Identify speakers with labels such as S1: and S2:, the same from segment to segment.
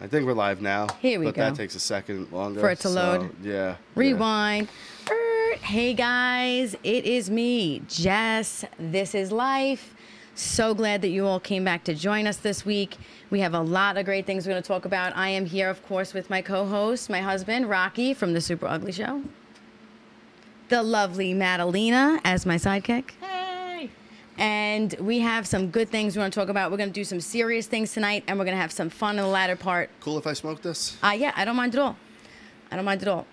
S1: I think we're live now.
S2: Here we
S1: but
S2: go.
S1: That takes a second longer.
S2: For it to load.
S1: Yeah.
S2: Rewind. Hey guys, it is me, Jess. This is life. So glad that you all came back to join us this week. We have a lot of great things we're going to talk about. I am here, of course, with my co-host, my husband, Rocky, from the SuperUgly show. The lovely Madalena as my sidekick.
S3: Hey!
S2: And we have some good things we want to talk about. We're going to do some serious things tonight, and we're going to have some fun in the latter part.
S1: Cool if I smoke this?
S2: Yeah, I don't mind at all. I don't mind at all.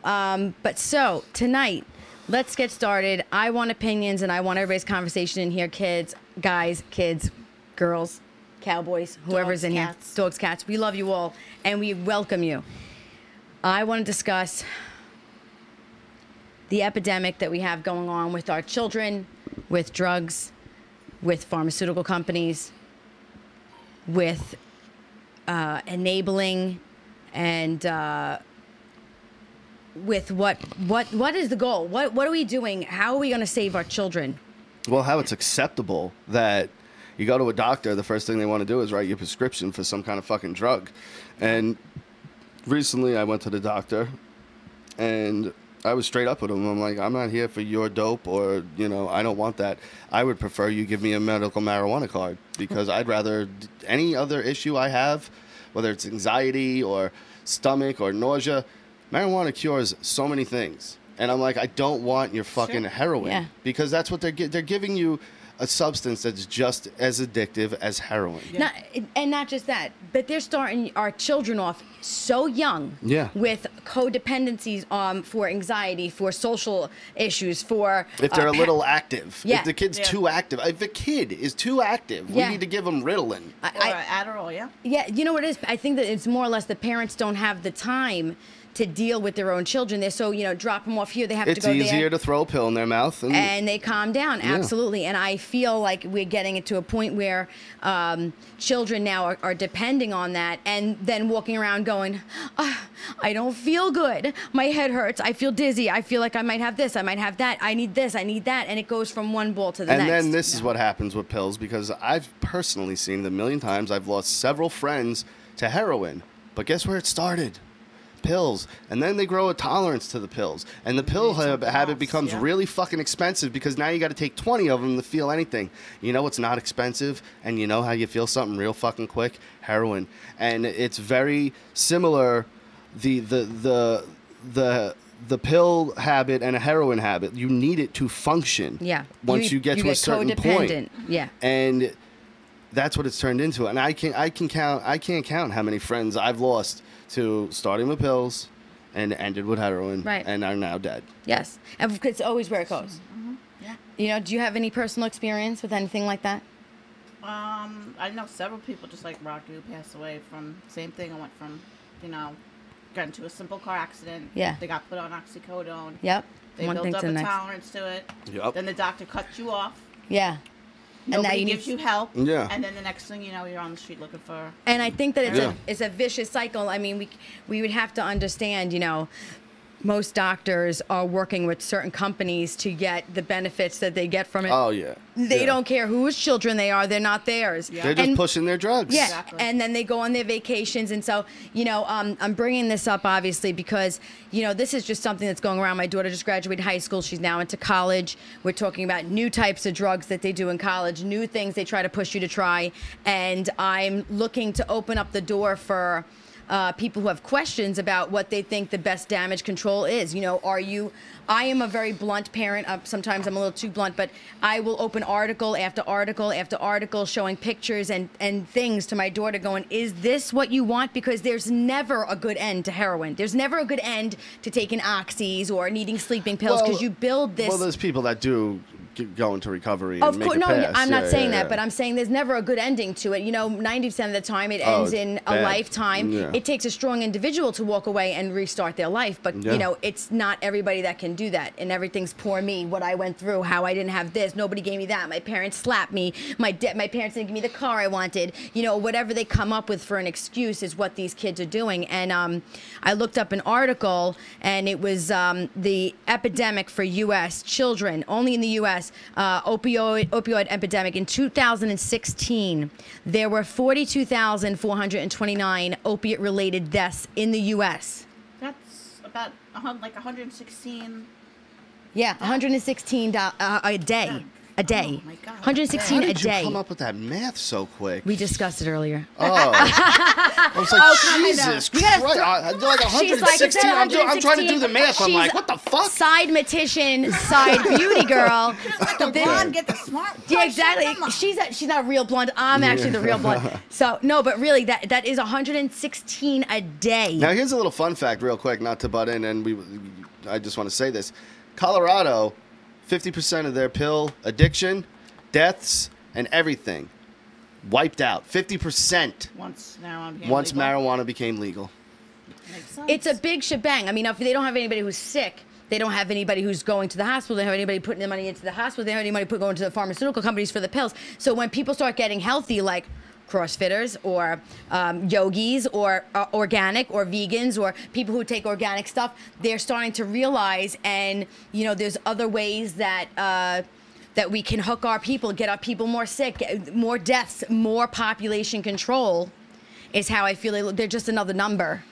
S2: But so, tonight, let's get started. I want opinions, and I want everybody's conversation in here. Kids, guys, kids, girls, cowboys, whoever's in here. Dogs, cats. We love you all, and we welcome you. I want to discuss the epidemic that we have going on with our children, with drugs, with pharmaceutical companies, with enabling, and with what is the goal? What are we doing? How are we going to save our children?
S1: Well, how it's acceptable that you go to a doctor, the first thing they want to do is write you a prescription for some kind of fucking drug. And recently I went to the doctor and I was straight up with him. I'm like, I'm not here for your dope or, I don't want that. I would prefer you give me a medical marijuana card because I'd rather any other issue I have, whether it's anxiety or stomach or nausea, marijuana cures so many things. And I'm like, I don't want your fucking heroin because that's what they're giving you, a substance that's just as addictive as heroin.
S2: Yeah. Not just that, but they're starting our children off so young with codependencies for anxiety, for social issues, for...
S1: If they're a little active.
S2: Yeah.
S1: If the kid's too active. If the kid is too active, we need to give them Ritalin.
S3: Or Adderall,
S2: Yeah, you know what it is? I think that it's more or less the parents don't have the time to deal with their own children. They're so, drop them off here, they have to go there.
S1: It's easier to throw a pill in their mouth.
S2: And they calm down, absolutely. And I feel like we're getting it to a point where children now are depending on that and then walking around going, I don't feel good. My head hurts. I feel dizzy. I feel like I might have this. I might have that. I need this. I need that. And it goes from one ball to the next.
S1: And then this is what happens with pills because I've personally seen it a million times. I've lost several friends to heroin. But guess where it started? Pills. And then they grow a tolerance to the pills. And the pill habit becomes really fucking expensive because now you got to take 20 of them to feel anything. You know what's not expensive? And you know how you feel something real fucking quick? Heroin. And it's very similar. The pill habit and a heroin habit, you need it to function.
S2: Yeah.
S1: Once you get to a certain point.
S2: Yeah.
S1: And that's what it's turned into. And I can't count how many friends I've lost to starting with pills and ended with heroin and are now dead.
S2: Yes. And it's always where it goes.
S3: Mm-hmm. Yeah.
S2: Do you have any personal experience with anything like that?
S3: I know several people just like Rocky who passed away from same thing. I went from, got into a simple car accident.
S2: Yeah.
S3: They got put on oxycodone.
S2: Yep.
S3: They built up a tolerance to it.
S1: Yep.
S3: Then the doctor cuts you off.
S2: Yeah.
S3: Nobody gives you help.
S1: Yeah.
S3: And then the next thing you know, you're on the street looking for...
S2: And I think that it's a vicious cycle. I mean, we would have to understand, most doctors are working with certain companies to get the benefits that they get from it.
S1: Oh, yeah.
S2: They don't care whose children they are. They're not theirs.
S3: Yeah.
S1: They're just pushing their drugs.
S2: Yeah,
S3: Exactly.
S2: and then they go on their vacations. And so, I'm bringing this up, obviously, because, this is just something that's going around. My daughter just graduated high school. She's now into college. We're talking about new types of drugs that they do in college, new things they try to push you to try. And I'm looking to open up the door for... people who have questions about what they think the best damage control is. I am a very blunt parent. Sometimes I'm a little too blunt, but I will open article after article after article showing pictures and things to my daughter going, is this what you want? Because there's never a good end to heroin. There's never a good end to taking oxys or needing sleeping pills because you build this.
S1: Well, there's people that do go into recovery
S2: of
S1: and
S2: course,
S1: make it pass.
S2: I'm not saying that, but I'm saying there's never a good ending to it. 90% of the time it ends in a lifetime.
S1: Yeah.
S2: It takes a strong individual to walk away and restart their life, but it's not everybody that can do that. And everything's poor me, what I went through, how I didn't have this, nobody gave me that, my parents slapped me, my parents didn't give me the car I wanted. Whatever they come up with for an excuse is what these kids are doing. And I looked up an article, and it was the epidemic for U.S. children, only in the U.S. U.S. Opioid epidemic. In 2016, there were 42,429 opiate-related deaths in the U.S.
S3: That's about like 116.
S2: Yeah, 116 a day. A day.
S3: Oh my God.
S2: 116
S1: How
S2: a
S1: did you
S2: day.
S1: come up with that math so quick?
S2: We discussed it earlier.
S1: Oh. I was like, Jesus
S2: You gotta
S1: Christ. I do like
S2: She's like,
S1: 116.
S2: it's
S1: I'm trying to do the math. I'm
S2: She's
S1: like, what the fuck?
S2: Side matician, side beauty girl.
S3: The blonde get the smart.
S2: Yeah,
S3: person. Come
S2: exactly.
S3: on.
S2: She's not a real blonde. I'm actually the real blonde. So no, but really, that is 116 a day.
S1: Now, here's a little fun fact real quick, not to butt in, and I just want to say this. Colorado, 50% of their pill addiction, deaths, and everything wiped out. 50%
S3: Once
S1: marijuana became legal.
S3: Makes sense.
S2: It's a big shebang. I mean, if they don't have anybody who's sick, they don't have anybody who's going to the hospital, they don't have anybody putting the money into the hospital, they don't have anybody going to the pharmaceutical companies for the pills. So when people start getting healthy, like CrossFitters or yogis or organic or vegans or people who take organic stuff, they're starting to realize, and there's other ways that that we can hook our people, get our people more sick, more deaths, more population control, is how I feel they're just another number.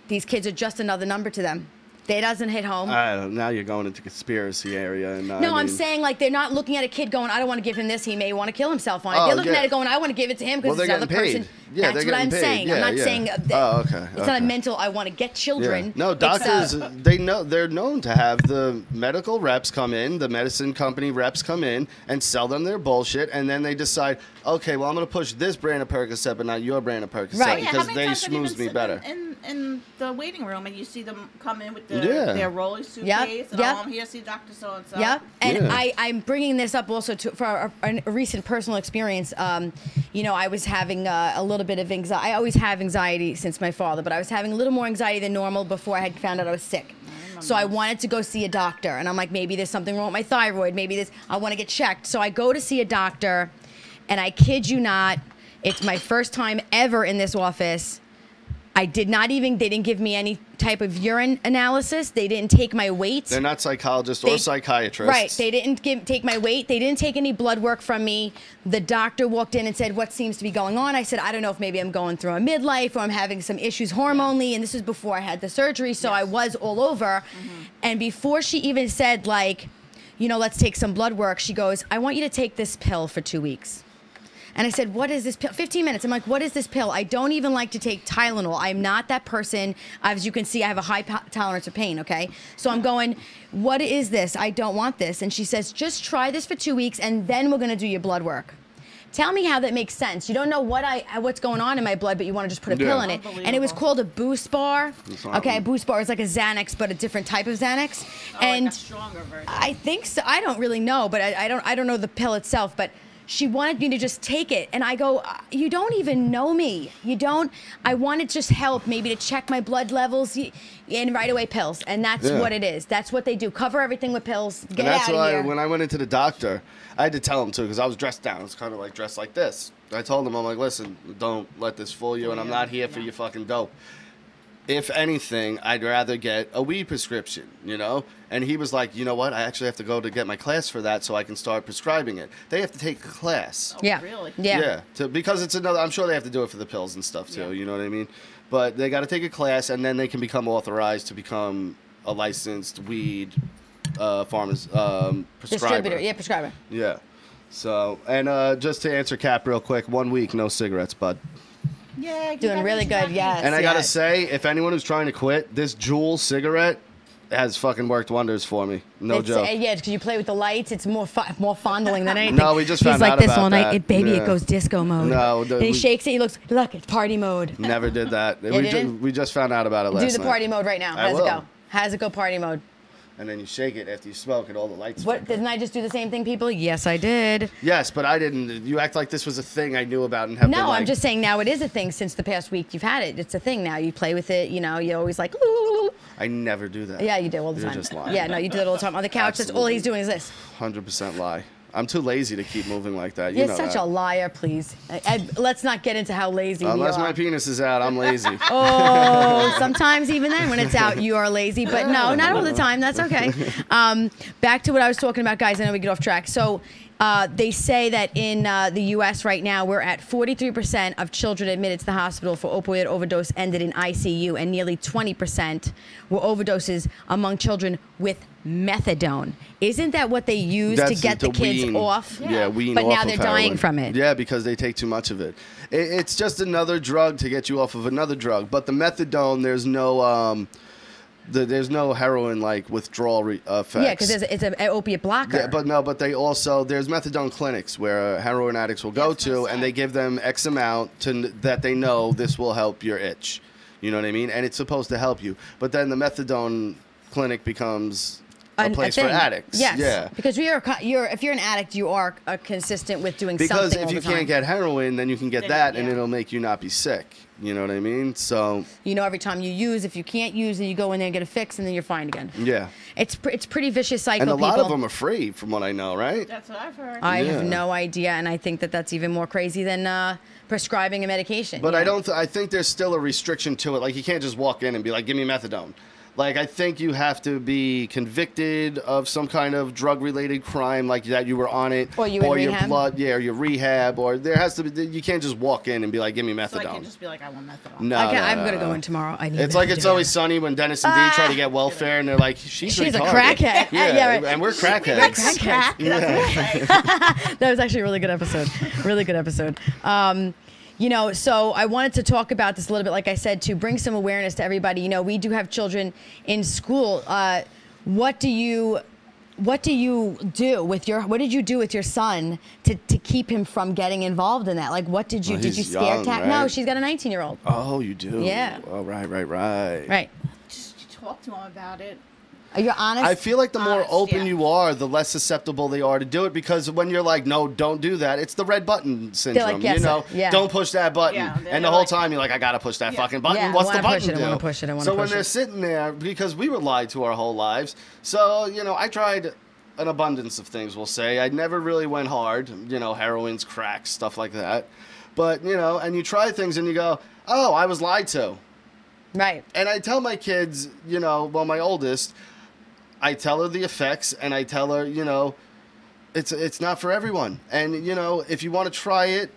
S2: These kids are just another number to them. It doesn't hit home.
S1: Now you're going into conspiracy area. And,
S2: no, I'm saying like they're not looking at a kid going, I don't want to give him this. He may want to kill himself on it. They're looking at it going, I want to give it to him because it's another person.
S1: Yeah,
S2: that's what I'm saying.
S1: Yeah,
S2: I'm not saying
S1: okay.
S2: It's not a mental, I want to get children.
S1: Yeah. No, doctors, they're known to have the medical reps come in, the medicine company reps come in and sell them their bullshit, and then they decide, okay, well, I'm going to push this brand of Percocet, but not your brand of Percocet,
S2: right.
S1: because they schmooze me better.
S3: In the waiting room, and you see them come in with their rolling suitcase, and I'm here to see Dr. So-and-so.
S2: Yep, and I'm bringing this up also for a recent personal experience. I was having a little bit of anxiety. I always have anxiety since my father, but I was having a little more anxiety than normal before I had found out I was sick. So I wanted to go see a doctor, and I'm like, maybe there's something wrong with my thyroid. Maybe I want to get checked. So I go to see a doctor, and I kid you not, it's my first time ever in this office. They didn't give me any type of urine analysis. They didn't take my weight.
S1: They're not psychologists or psychiatrists.
S2: Right. They didn't take my weight. They didn't take any blood work from me. The doctor walked in and said, what seems to be going on? I said, I don't know if maybe I'm going through a midlife or I'm having some issues hormonally. And this is before I had the surgery. So I was all over. Mm-hmm. And before she even said, like, let's take some blood work, she goes, I want you to take this pill for 2 weeks. And I said, what is this pill? 15 minutes. I'm like, what is this pill? I don't even like to take Tylenol. I'm not that person. As you can see, I have a high tolerance of pain, okay? So I'm going, what is this? I don't want this. And she says, just try this for 2 weeks, and then we're going to do your blood work. Tell me how that makes sense. You don't know what's going on in my blood, but you want to just put a pill in it. And it was called a Boost Bar. Okay, a Boost Bar is like a Xanax, but a different type of Xanax. And
S3: like a stronger version.
S2: I think so. I don't really know, but I don't know the pill itself, but she wanted me to just take it. And I go, you don't even know me. I want to just help, maybe to check my blood levels, and right away pills. And that's what it is. That's what they do. Cover everything with pills. Get out of here.
S1: And that's why when I went into the doctor, I had to tell him too, because I was dressed down. I was kind of like dressed like this. I told him, I'm like, listen, don't let this fool you, and I'm not here for your fucking dope. If anything, I'd rather get a weed prescription, And he was like, you know what? I actually have to go to get my class for that so I can start prescribing it. They have to take a class.
S3: Oh, yeah. Really?
S2: Yeah.
S1: Because it's another, I'm sure they have to do it for the pills and stuff too, you know what I mean? But they got to take a class, and then they can become authorized to become a licensed weed prescriber.
S2: Distributor, prescriber.
S1: Yeah. So, and just to answer Cap real quick, 1 week, no cigarettes, bud.
S3: Yeah,
S2: doing really good, yes.
S1: And I gotta say, if anyone who's trying to quit, this Juul cigarette has fucking worked wonders for me. No joke.
S2: Yeah, because you play with the lights. It's more fondling than anything.
S1: No, we just found out about that.
S2: He's like this all night. It goes disco mode.
S1: No.
S2: And he shakes it. He looks, look, it's party mode.
S1: Never did that. We just found out about it last night.
S2: Do the party mode right now. How does it go? How does it go party mode?
S1: And then you shake it after you smoke, and all the lights.
S2: What, didn't I just do the same thing, people? Yes, I did.
S1: Yes, but I didn't. You act like this was a thing I knew about and have been like.
S2: I'm just saying now it is a thing since the past week you've had it. It's a thing now. You play with it, you're always like, ooh.
S1: I never do that.
S2: Yeah, you do all the time.
S1: You're just lying.
S2: Yeah, no, you do it all the time. On the couch, that's all he's doing is this.
S1: 100% lie. I'm too lazy to keep moving like that. You
S2: You're
S1: know
S2: such
S1: that.
S2: a liar, please. Let's not get into how lazy we
S1: Unless
S2: are.
S1: my penis is out, I'm lazy.
S2: Oh, sometimes even then when it's out, you are lazy. But no, not all the time. That's okay. Back to what I was talking about, guys. I know we get off track. So they say that in the U.S. right now, we're at 43% of children admitted to the hospital for opioid overdose ended in ICU, and nearly 20% were overdoses among children with methadone. Isn't that what they use to get the kids
S1: wean,
S2: off?
S1: Yeah, wean
S2: But
S1: off
S2: now
S1: of
S2: they're dying
S1: heroin.
S2: from it.
S1: Yeah, because they take too much of it. It's just another drug to get you off of another drug. But the methadone, there's no heroin like withdrawal effects.
S2: Yeah, because it's an opiate blocker.
S1: Yeah, but they also there's methadone clinics where heroin addicts will go to, and they give them X amount that they know this will help your itch. You know what I mean? And it's supposed to help you. But then the methadone clinic becomes a place for addicts.
S2: Yes.
S1: Yeah.
S2: Because if you're an addict, you are consistent with doing
S1: because
S2: something.
S1: Because if
S2: all
S1: you
S2: the
S1: can't
S2: time.
S1: get heroin, then you can get that, and it'll make you not be sick. You know what I mean? So.
S2: You know, every time you use, if you can't use, then you go in there and get a fix, and then you're fine again.
S1: Yeah.
S2: It's pretty vicious cycle.
S1: And a lot
S2: people.
S1: of them are free, from what I know, right?
S3: That's what I've heard.
S2: I have no idea, and I think that's even more crazy than prescribing a medication.
S1: But I think there's still a restriction to it. Like, you can't just walk in and be like, give me methadone. Like, I think you have to be convicted of some kind of drug-related crime, like that you were on it,
S2: or your
S1: rehab. Or your rehab, or there has to be. You can't just walk in and be like, "Give me methadone."
S3: So I can't just be like, "I want methadone."
S1: No,
S2: I'm gonna go in tomorrow. I need.
S1: It's like It's Always Sunny when Dennis and Dee try to get welfare, and they're like, "She's
S2: a
S1: retarded."
S2: crackhead.
S1: Yeah,
S2: right.
S1: And we're crackheads.
S2: That was actually a really good episode. Really good episode. You know, so I wanted to talk about this a little bit, like I said, to bring some awareness to everybody. You know, we do have children in school. What do you do with what did you do with your son to keep him from getting involved in that? Like, what did you, did you scare
S1: young,
S2: tap?
S1: right?
S2: No, she's got a 19-year-old.
S1: Oh, you do?
S2: Yeah.
S1: Oh, right.
S2: Right.
S3: Just talk to him about it.
S2: Are you honest?
S1: I feel like the more open
S3: yeah.
S1: you are, the less susceptible they are to do it. Because when you're like, no, don't do that, it's the red button syndrome.
S2: like, yes,
S1: you know,
S2: yeah.
S1: don't push that button.
S3: Yeah,
S1: and the whole time you're like, I gotta push that fucking button.
S2: Yeah,
S1: What's
S2: I
S1: the
S2: wanna
S1: button
S2: push it,
S1: do?
S2: I wanna push it, I wanna
S1: so
S2: push
S1: when they're
S2: it.
S1: sitting there, because we were lied to our whole lives, so you know, I tried an abundance of things. We'll say I never really went hard. You know, heroines, cracks, stuff like that. But you know, and you try things and you go, oh, I was lied to.
S2: Right.
S1: And I tell my kids, you know, well, my oldest, I tell her the effects, and I tell her, you know, it's not for everyone. And, you know, if you want to try it,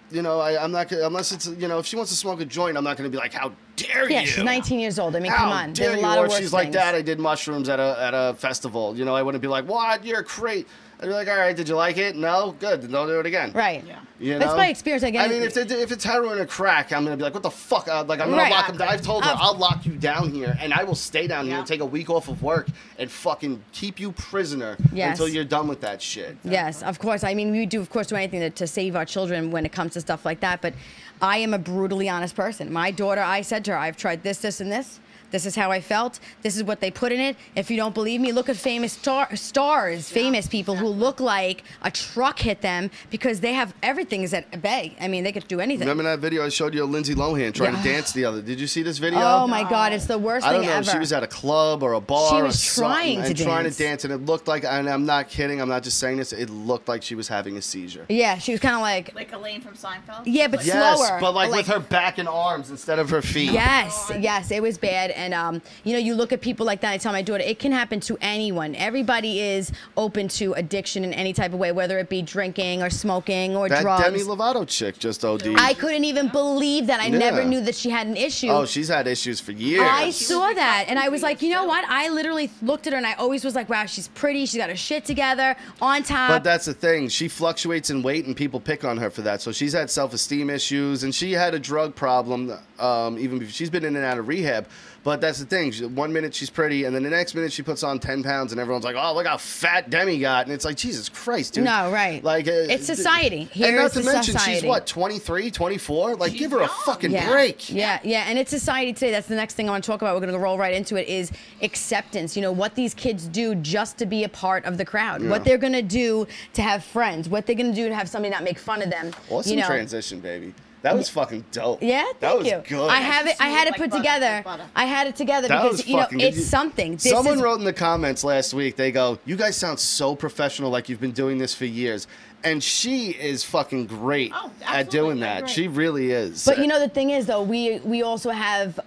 S1: you know, I'm not gonna, unless it's, you know, if she wants to smoke a joint, I'm not going to be like, how dare you?
S2: Yeah, she's 19 years old. I mean, come on.
S1: Dare
S2: There's a
S1: you?
S2: lot
S1: Or
S2: of worse
S1: she's like,
S2: things.
S1: Dad, I did mushrooms at a festival. You know, I wouldn't be like, what? You're crazy. I'd be like, all right, did you like it? No? Good. Then don't do it again.
S2: Right.
S3: Yeah.
S1: You know?
S2: That's my experience.
S1: I mean, if it's heroin or crack, I'm going to be like, what the fuck? Like, I'm going
S2: Right.
S1: to lock him down. I've told her, I'll lock you down here, and I will stay down here and take a week off of work and fucking keep you prisoner
S2: Yes.
S1: until you're done with that shit.
S2: Yes, of course. I mean, we do, of course, do anything to save our children when it comes to stuff like that. But I am a brutally honest person. My daughter, I said to her, I've tried this, this, and this. This is how I felt. This is what they put in it. If you don't believe me, look at famous stars, famous people who look like a truck hit them because they have everything is at bay. I mean, they could do anything.
S1: Remember that video I showed you of Lindsay Lohan trying to dance the other? Did you see this video?
S2: Oh my God, it's the worst
S1: I don't
S2: thing
S1: know.
S2: ever.
S1: She was at a club or a bar.
S2: She
S1: or
S2: was trying
S1: something,
S2: to
S1: trying
S2: dance.
S1: to dance, and it looked like, and I'm not kidding, I'm not just saying this, it looked like she was having a seizure.
S2: Yeah, she was kind of like
S3: Elaine from Seinfeld.
S2: Yeah, but
S1: Yes,
S2: slower.
S1: but like with her back and arms instead of her feet.
S2: Yes, yes, it was bad. And, you know, you look at people like that, I tell my daughter, it can happen to anyone. Everybody is open to addiction in any type of way, whether it be drinking or smoking or
S1: That
S2: drugs.
S1: Demi Lovato chick just OD'd.
S2: I couldn't even believe that. I never knew that she had an issue.
S1: Oh, she's had issues for years.
S2: I saw that, and I was like, you know what? I literally looked at her, and I always was like, wow, she's pretty. She's got her shit together, on top.
S1: But that's the thing. She fluctuates in weight, and people pick on her for that. So she's had self-esteem issues, and she had a drug problem. Even before, she's been in and out of rehab. But that's the thing. 1 minute she's pretty, and then the next minute she puts on 10 pounds, and everyone's like, "Oh, look how fat Demi got!" And it's like, Jesus Christ, dude.
S2: No, right.
S1: Like
S2: it's society.
S1: And not
S2: Here's
S1: to
S2: the
S1: mention, she's
S2: society.
S1: what, 23, 24? Like, give her a fucking
S2: Yeah.
S1: break.
S2: Yeah, yeah, and it's society today. That's the next thing I want to talk about. We're going to roll right into it. Is acceptance. You know what these kids do just to be a part of the crowd. What they're going to do to have friends. What they're going to do to have somebody not make fun of them.
S1: Awesome
S2: you know.
S1: transition, baby. That was fucking dope.
S2: Yeah,
S1: that was
S2: you.
S1: good.
S2: I have it. I had it
S3: Like
S2: put
S3: butter,
S2: together.
S3: like butter.
S2: I had it together
S1: That
S2: because
S1: was
S2: you know
S1: fucking good.
S2: it's something.
S1: Someone wrote in the comments last week. They go, "You guys sound so professional, like you've been doing this for years." And she is fucking great at doing that.
S3: Great.
S1: She really is.
S2: But you know the thing is though, we also have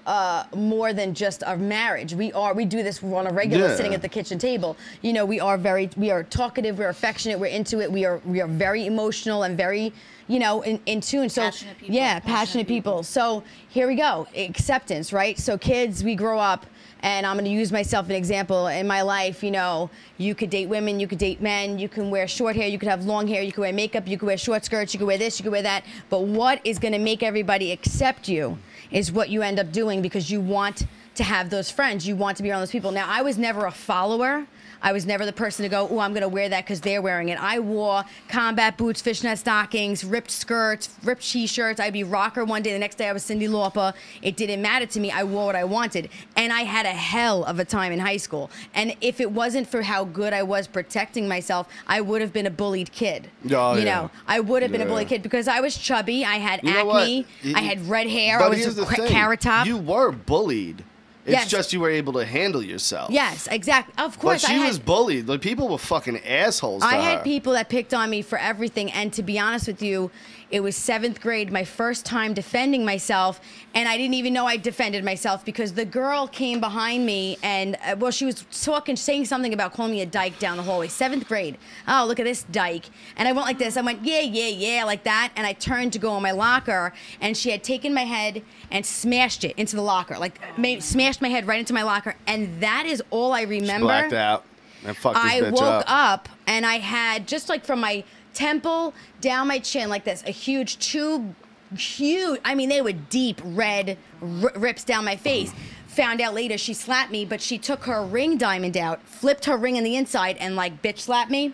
S2: more than just our marriage. We do this on a regular, sitting at the kitchen table. You know, we are talkative, we're affectionate, we're into it. We are very emotional and very, you know, in tune. So
S3: Passionate people.
S2: yeah, passionate people. So here we go, acceptance, right? So kids, we grow up. And I'm going to use myself as an example. In my life, you know, you could date women, you could date men, you can wear short hair, you could have long hair, you could wear makeup, you could wear short skirts, you could wear this, you could wear that. But what is going to make everybody accept you is what you end up doing, because you want to have those friends. You want to be around those people. Now, I was never a follower. I was never the person to go, oh, I'm going to wear that because they're wearing it. I wore combat boots, fishnet stockings, ripped skirts, ripped T-shirts. I'd be rocker one day. The next day I was Cyndi Lauper. It didn't matter to me. I wore what I wanted. And I had a hell of a time in high school. And if it wasn't for how good I was protecting myself, I would have been a bullied kid.
S1: Oh,
S2: you
S1: yeah.
S2: know, I would have been a bullied kid because I was chubby. I had
S1: You know
S2: acne.
S1: what?
S2: I had red hair.
S1: But
S2: I was
S1: here's the
S2: a
S1: thing.
S2: carrot top.
S1: You were bullied. It's
S2: Yes.
S1: just you were able to handle yourself.
S2: Yes, exactly. Of course,
S1: But she
S2: I had,
S1: was bullied. Like, people were fucking assholes to
S2: I
S1: her.
S2: had people that picked on me for everything, and to be honest with you, it was 7th grade, my first time defending myself, and I didn't even know I defended myself because the girl came behind me and, well, she was saying something about calling me a dyke down the hallway. 7th grade. Oh, look at this dyke. And I went like this. I went, yeah, like that. And I turned to go in my locker, and she had taken my head and smashed it into the locker. Like, smashed my head right into my locker. And that is all I remember.
S1: Blacked out. And fucked this
S2: I
S1: bitch
S2: woke up and I had, just like from my temple down my chin like this, a huge I mean, they were deep red rips down my face. Found out later she slapped me, but she took her ring diamond out, flipped her ring on the inside, and like bitch slapped me.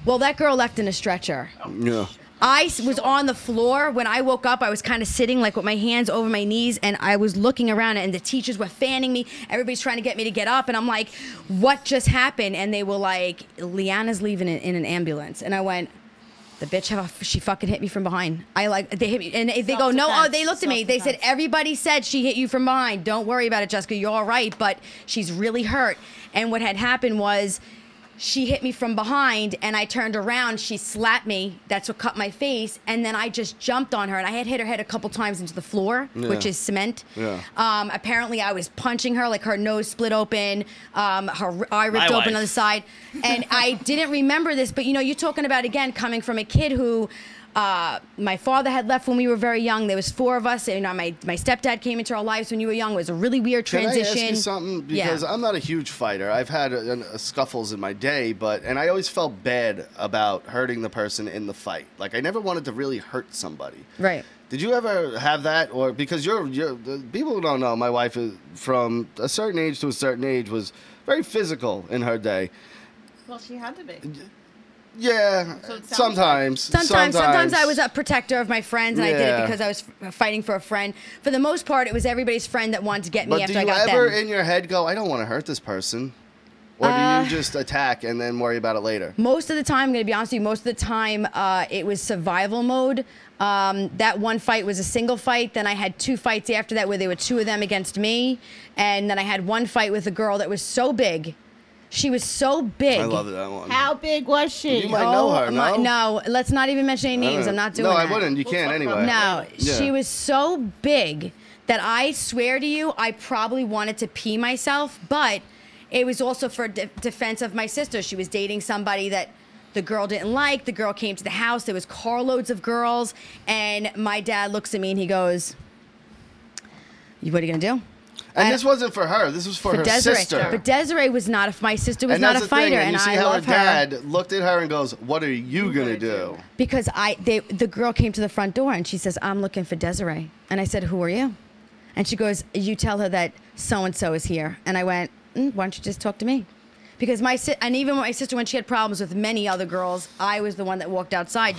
S2: Well, that girl left in a stretcher.
S1: Yeah.
S2: I was on the floor. When I woke up, I was kind of sitting like with my hands over my knees, and I was looking around, and the teachers were fanning me. Everybody's trying to get me to get up, and I'm like, what just happened? And they were like, Leanna's leaving in an ambulance. And I went, the bitch, she fucking hit me from behind. They hit me, and they go, no, oh, they looked at me. They said, everybody said she hit you from behind. Don't worry about it, Jessica, you're all right, but she's really hurt. And what had happened was, she hit me from behind, and I turned around. She slapped me. That's what cut my face. And then I just jumped on her, and I had hit her head a couple times into the floor, which is cement.
S1: Yeah.
S2: Apparently, I was punching her, like her nose split open, her eye ripped open on the side. And I didn't remember this, but you know, you're talking about, again, coming from a kid who, my father had left when we were very young. There was 4 of us. You know, my stepdad came into our lives when you were young. It was a really weird transition.
S1: Can I ask you something? Because I'm not a huge fighter. I've had scuffles in my day, and I always felt bad about hurting the person in the fight. Like, I never wanted to really hurt somebody.
S2: Right.
S1: Did you ever have that? Or because you're people who don't know, my wife is from a certain age to a certain age was very physical in her day.
S3: Well, she had to be.
S1: Yeah,
S3: So it sounds
S2: Sometimes I was a protector of my friends, and I did it because I was fighting for a friend. For the most part, it was everybody's friend that wanted to get me after I got them.
S1: But do you ever in your head go, I don't want to hurt this person? Or do you just attack and then worry about it later?
S2: Most of the time, I'm going to be honest with you, most of the time it was survival mode. That one fight was a single fight. Then I had 2 fights after that where there were 2 of them against me. And then I had one fight with a girl that was so big. She was so big.
S1: I love that one.
S3: How big was she?
S1: You might know her, no?
S2: No, let's not even mention any names. I'm not doing that.
S1: No, I wouldn't. You can't anyway.
S2: No, she was so big that I swear to you, I probably wanted to pee myself, but it was also for defense of my sister. She was dating somebody that the girl didn't like. The girl came to the house. There was carloads of girls, and my dad looks at me and he goes, what are you going to do?
S1: And this wasn't for her. This was for her
S2: Desiree.
S1: sister.
S2: But Desiree was not. My sister was not a fighter, and I love her.
S1: You see how her dad looked at her and goes, "What are you gonna do?"
S2: Because the girl came to the front door and she says, "I'm looking for Desiree," and I said, "Who are you?" And she goes, "You tell her that so and so is here." And I went, "Why don't you just talk to me?" Because and even my sister, when she had problems with many other girls, I was the one that walked outside.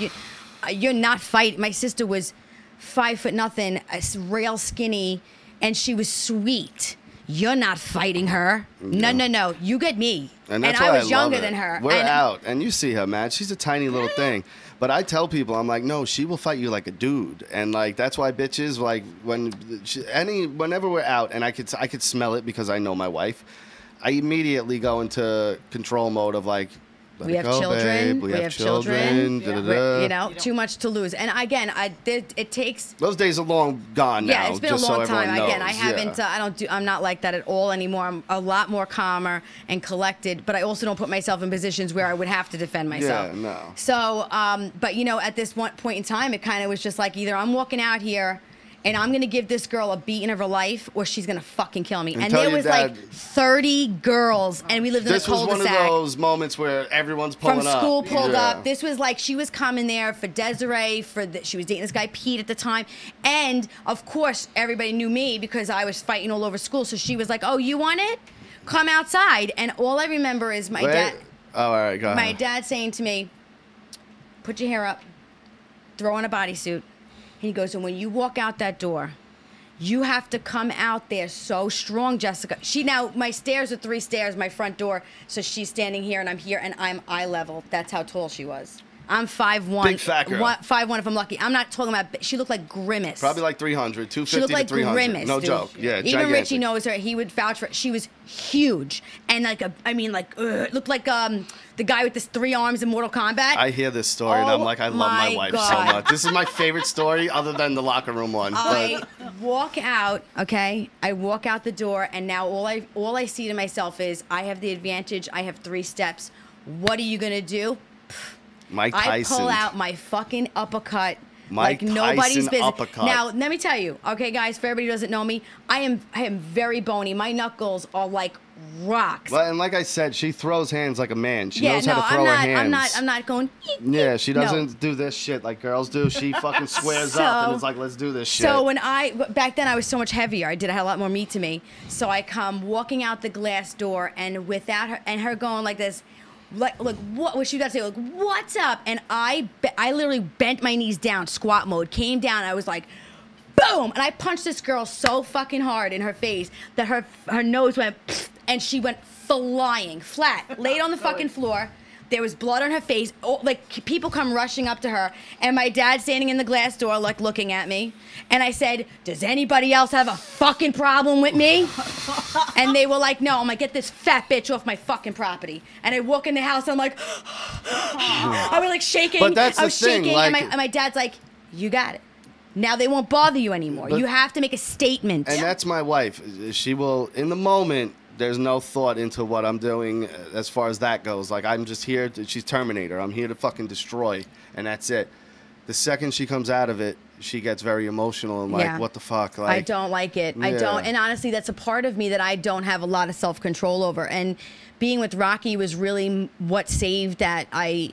S2: You're not fighting. My sister was 5'0", real skinny. And she was sweet. You're not fighting her. No. You get me.
S1: And that's
S2: I
S1: why
S2: was
S1: love
S2: younger
S1: it.
S2: than her.
S1: We're
S2: And-
S1: out, and you see her, man. She's a tiny little thing. But I tell people, I'm like, no, she will fight you like a dude, and like that's why bitches like whenever we're out, and I could smell it because I know my wife. I immediately go into control mode of like, let
S2: We
S1: it
S2: have
S1: go,
S2: children.
S1: babe. We
S2: We
S1: have
S2: have children.
S1: da-da-da.
S2: You know, too much to lose. And again, it takes.
S1: Those days are long gone now.
S2: Yeah, it's been
S1: just
S2: a long
S1: so everyone
S2: time. Again, I
S1: knows.
S2: haven't.
S1: Yeah.
S2: I'm not like that at all anymore. I'm a lot more calmer and collected. But I also don't put myself in positions where I would have to defend myself.
S1: Yeah, no.
S2: So, but you know, at this one point in time, it kind of was just like either I'm walking out here and I'm gonna give this girl a beating of her life, or she's gonna fucking kill me. And
S1: tell
S2: there
S1: your
S2: was
S1: dad-
S2: like 30 girls, and we lived in a
S1: This was
S2: cul-de-sac.
S1: one of those moments where everyone's pulling
S2: From
S1: up.
S2: school pulled
S1: Yeah.
S2: up. This was like she was coming there for Desiree. She was dating this guy Pete at the time, and of course everybody knew me because I was fighting all over school. So she was like, "Oh, you want it? Come outside." And all I remember is my
S1: Wait.
S2: dad.
S1: Oh, all right, go ahead.
S2: My dad saying to me, "Put your hair up, throw on a bodysuit." And he goes, "And when you walk out that door, you have to come out there so strong, Jessica." My stairs are 3 stairs, my front door. So she's standing here and I'm here and I'm eye level. That's how tall she was. I'm 5'1".
S1: Big fat girl.
S2: 5'1" if I'm lucky. I'm not talking about, she looked like Grimace.
S1: Probably like 300, 250
S2: She looked like
S1: to 300.
S2: Grimace,
S1: No
S2: dude.
S1: joke. Yeah,
S2: Even
S1: gigantic.
S2: Richie knows her. He would vouch for it. She was huge. And looked like the guy with his 3 arms in Mortal Kombat.
S1: I hear this story and I'm
S2: Oh
S1: like, I love my
S2: my
S1: wife
S2: God.
S1: so much. This is my favorite story other than the locker room one.
S2: I
S1: But
S2: walk out, okay? I walk out the door, and now all I see to myself is I have the advantage. I have 3 steps. What are you gonna do?
S1: Mike Tyson.
S2: I pull out my fucking uppercut.
S1: Mike
S2: like nobody's
S1: Tyson
S2: business.
S1: uppercut.
S2: Now, let me tell you, okay, guys, for everybody who doesn't know me, I am very bony. My knuckles are like rocks.
S1: Well, and like I said, she throws hands like a man. She knows how to throw
S2: I'm
S1: her
S2: not.
S1: hands.
S2: I'm not going.
S1: Yeah, she
S2: No.
S1: doesn't do this shit like girls do. She fucking squares up and is like, let's do this shit.
S2: So back then I was so much heavier. I had a lot more meat to me. So I come walking out the glass door, and without her and her going like this, like what was she about to say? Like, what's up? And I literally bent my knees down, squat mode, came down. I was like, boom, and I punched this girl so fucking hard in her face that her nose went, and she went flying flat, laid on the fucking floor. There was blood on her face. Oh, like people come rushing up to her, and my dad standing in the glass door, like looking at me. And I said, "Does anybody else have a fucking problem with me?" And they were like, "No." I'm like, "Get this fat bitch off my fucking property." And I walk in the house, I'm like, I was like shaking.
S1: But that's
S2: I was
S1: the thing,
S2: shaking,
S1: like-
S2: and my dad's like, "You got it. Now they won't bother you anymore.
S1: But-
S2: You have to make a statement."
S1: And that's my wife. She will, in the moment, there's no thought into what I'm doing as far as that goes. Like, I'm just here. She's Terminator. I'm here to fucking destroy, and that's it. The second she comes out of it, she gets very emotional and like,
S2: Yeah.
S1: what the fuck? Like,
S2: I don't like it. I
S1: Yeah.
S2: don't. And honestly, that's a part of me that I don't have a lot of self-control over. And being with Rocky was really what saved that. I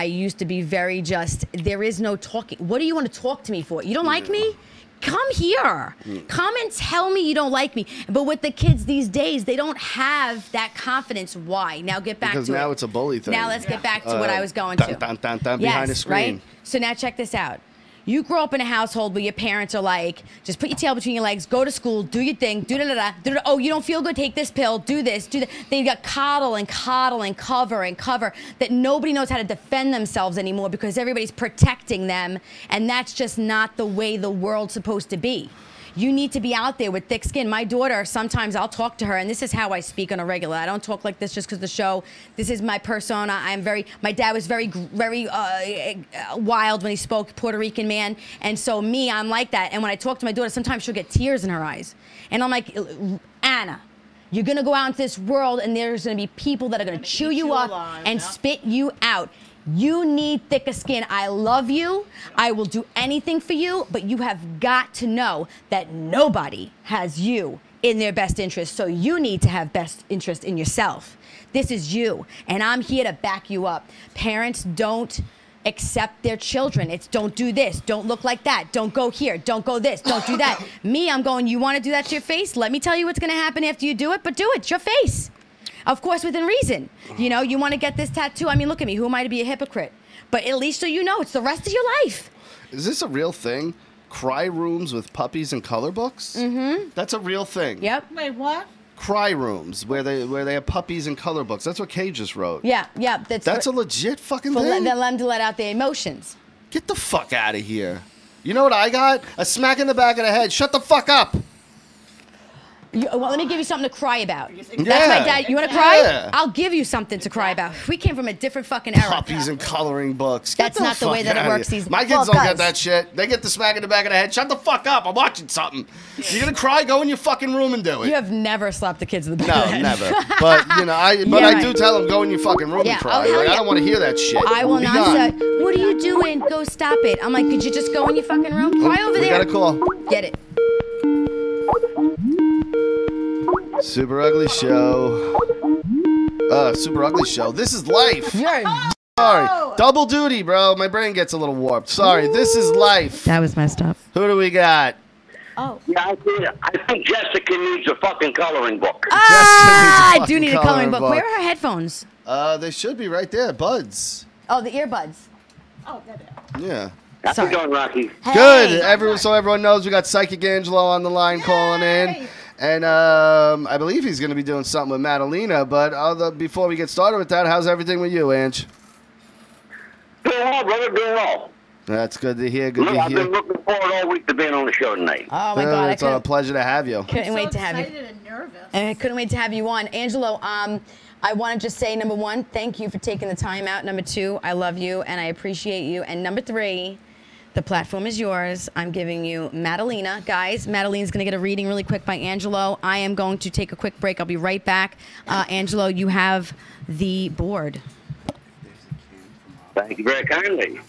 S2: used to be very just, there is no talking. What do you want to talk to me for? You don't like me? Come here. Come and tell me you don't like me. But with the kids these days, they don't have that confidence. Why? Now get back
S1: Because
S2: to it.
S1: now it's a bully thing.
S2: Now let's get back to what I was going
S1: dun,
S2: to.
S1: dun, dun, dun, behind the screen.
S2: Right? So now check this out. You grow up in a household where your parents are like, just put your tail between your legs, go to school, do your thing, do-da-da-da. Oh, you don't feel good, take this pill, do this, do that. They got coddle and cover that nobody knows how to defend themselves anymore because everybody's protecting them, and that's just not the way the world's supposed to be. You need to be out there with thick skin. My daughter, sometimes I'll talk to her, and this is how I speak on a regular. I don't talk like this just because the show. This is my persona. My dad was very wild when he spoke, Puerto Rican man. And so me, I'm like that. And when I talk to my daughter, sometimes she'll get tears in her eyes. And I'm like, Anna, you're going to go out into this world, and there's going to be people that are going to chew you up
S3: alive,
S2: and
S3: yeah.
S2: spit you out. You need thicker skin. I love you. I will do anything for you, but you have got to know that nobody has you in their best interest. So you need to have best interest in yourself. This is you, and I'm here to back you up. Parents don't accept their children. It's don't do this, don't look like that, don't go here, don't go this, don't do that. Me, I'm going, you want to do that to your face? Let me tell you what's going to happen after you do it, but do it. It's your face. Of course, within reason. You know, you want to get this tattoo. I mean, look at me. Who am I to be a hypocrite? But at least so you know, it's the rest of your life.
S1: Is this a real thing? Cry rooms with puppies and color books? Mm-hmm. That's a real thing.
S2: Yep.
S3: Wait, what?
S1: cry rooms where they have puppies and color books. That's what Kay just wrote.
S2: Yeah.
S1: That's a legit fucking
S2: for
S1: thing.
S2: them to let out their emotions.
S1: Get the fuck out of here. You know what I got? A smack in the back of the head. Shut the fuck up.
S2: Well, let me give you something to cry about.
S1: Yeah.
S2: That's my dad. You want to cry?
S1: Yeah.
S2: I'll give you something to cry about. We came from a different fucking era.
S1: Puppies and coloring books. Get
S2: That's not the way
S1: fuck
S2: that it
S1: outta
S2: works
S1: here.
S2: these-
S1: My kids
S2: Well,
S1: don't
S2: guys.
S1: get that shit. They get the smack in the back of the head. Shut the fuck up. I'm watching something. You're gonna cry? Go in your fucking room and do it.
S2: You have never slapped the kids in the back
S1: No,
S2: of the head.
S1: never. But you know, I
S2: Yeah,
S1: do
S2: right.
S1: tell them go in your fucking room
S2: Yeah,
S1: and cry.
S2: oh, hell
S1: Like, I
S2: yeah.
S1: don't want to hear that shit.
S2: I will
S1: Be
S2: not
S1: gone.
S2: say, what are you doing? Go stop it. I'm like, could you just go in your fucking room? Cry over
S1: We
S2: there.
S1: got a call.
S2: Get it.
S1: Super Ugly Show. Super Ugly Show. This is life.
S2: You're...
S1: Sorry. Double duty, bro. My brain gets a little warped. Sorry. This is life.
S2: That was messed up.
S1: Who do we got?
S2: Oh.
S4: Yeah, I think Jessica needs a fucking coloring book.
S2: I
S1: Jessica
S2: do
S1: needs
S2: need
S1: a
S2: a coloring
S1: coloring
S2: book.
S1: book.
S2: Where are her headphones?
S1: They should be right there. Buds.
S2: Oh, the earbuds.
S3: Oh, there they are.
S1: Yeah.
S4: How's
S2: Sorry.
S4: it going, Rocky?
S1: Good.
S2: Hey.
S1: So everyone knows we got Psychic Angelo on the line calling in.
S3: Yay!
S1: And I believe he's going to be doing something with Madalena. But before we get started with that, how's everything with you, Ange?
S4: Doing well, brother. Doing well.
S1: That's good to hear. Good
S4: Look,
S1: to
S4: I've been
S1: hear.
S4: looking forward all week to being on the show tonight.
S2: Oh, my God. I
S1: It's a
S2: couldn't,
S1: pleasure to have you.
S2: couldn't
S3: So
S2: wait to have you.
S3: excited and nervous.
S2: And I couldn't wait to have you on. Angelo, I want to just say, number one, thank you for taking the time out. Number two, I love you and I appreciate you. And number three, the platform is yours. I'm giving you Madalena. Guys, Madalena's going to get a reading really quick by Angelo. I am going to take a quick break. I'll be right back. Angelo, you have the board.
S4: Thank you very kindly.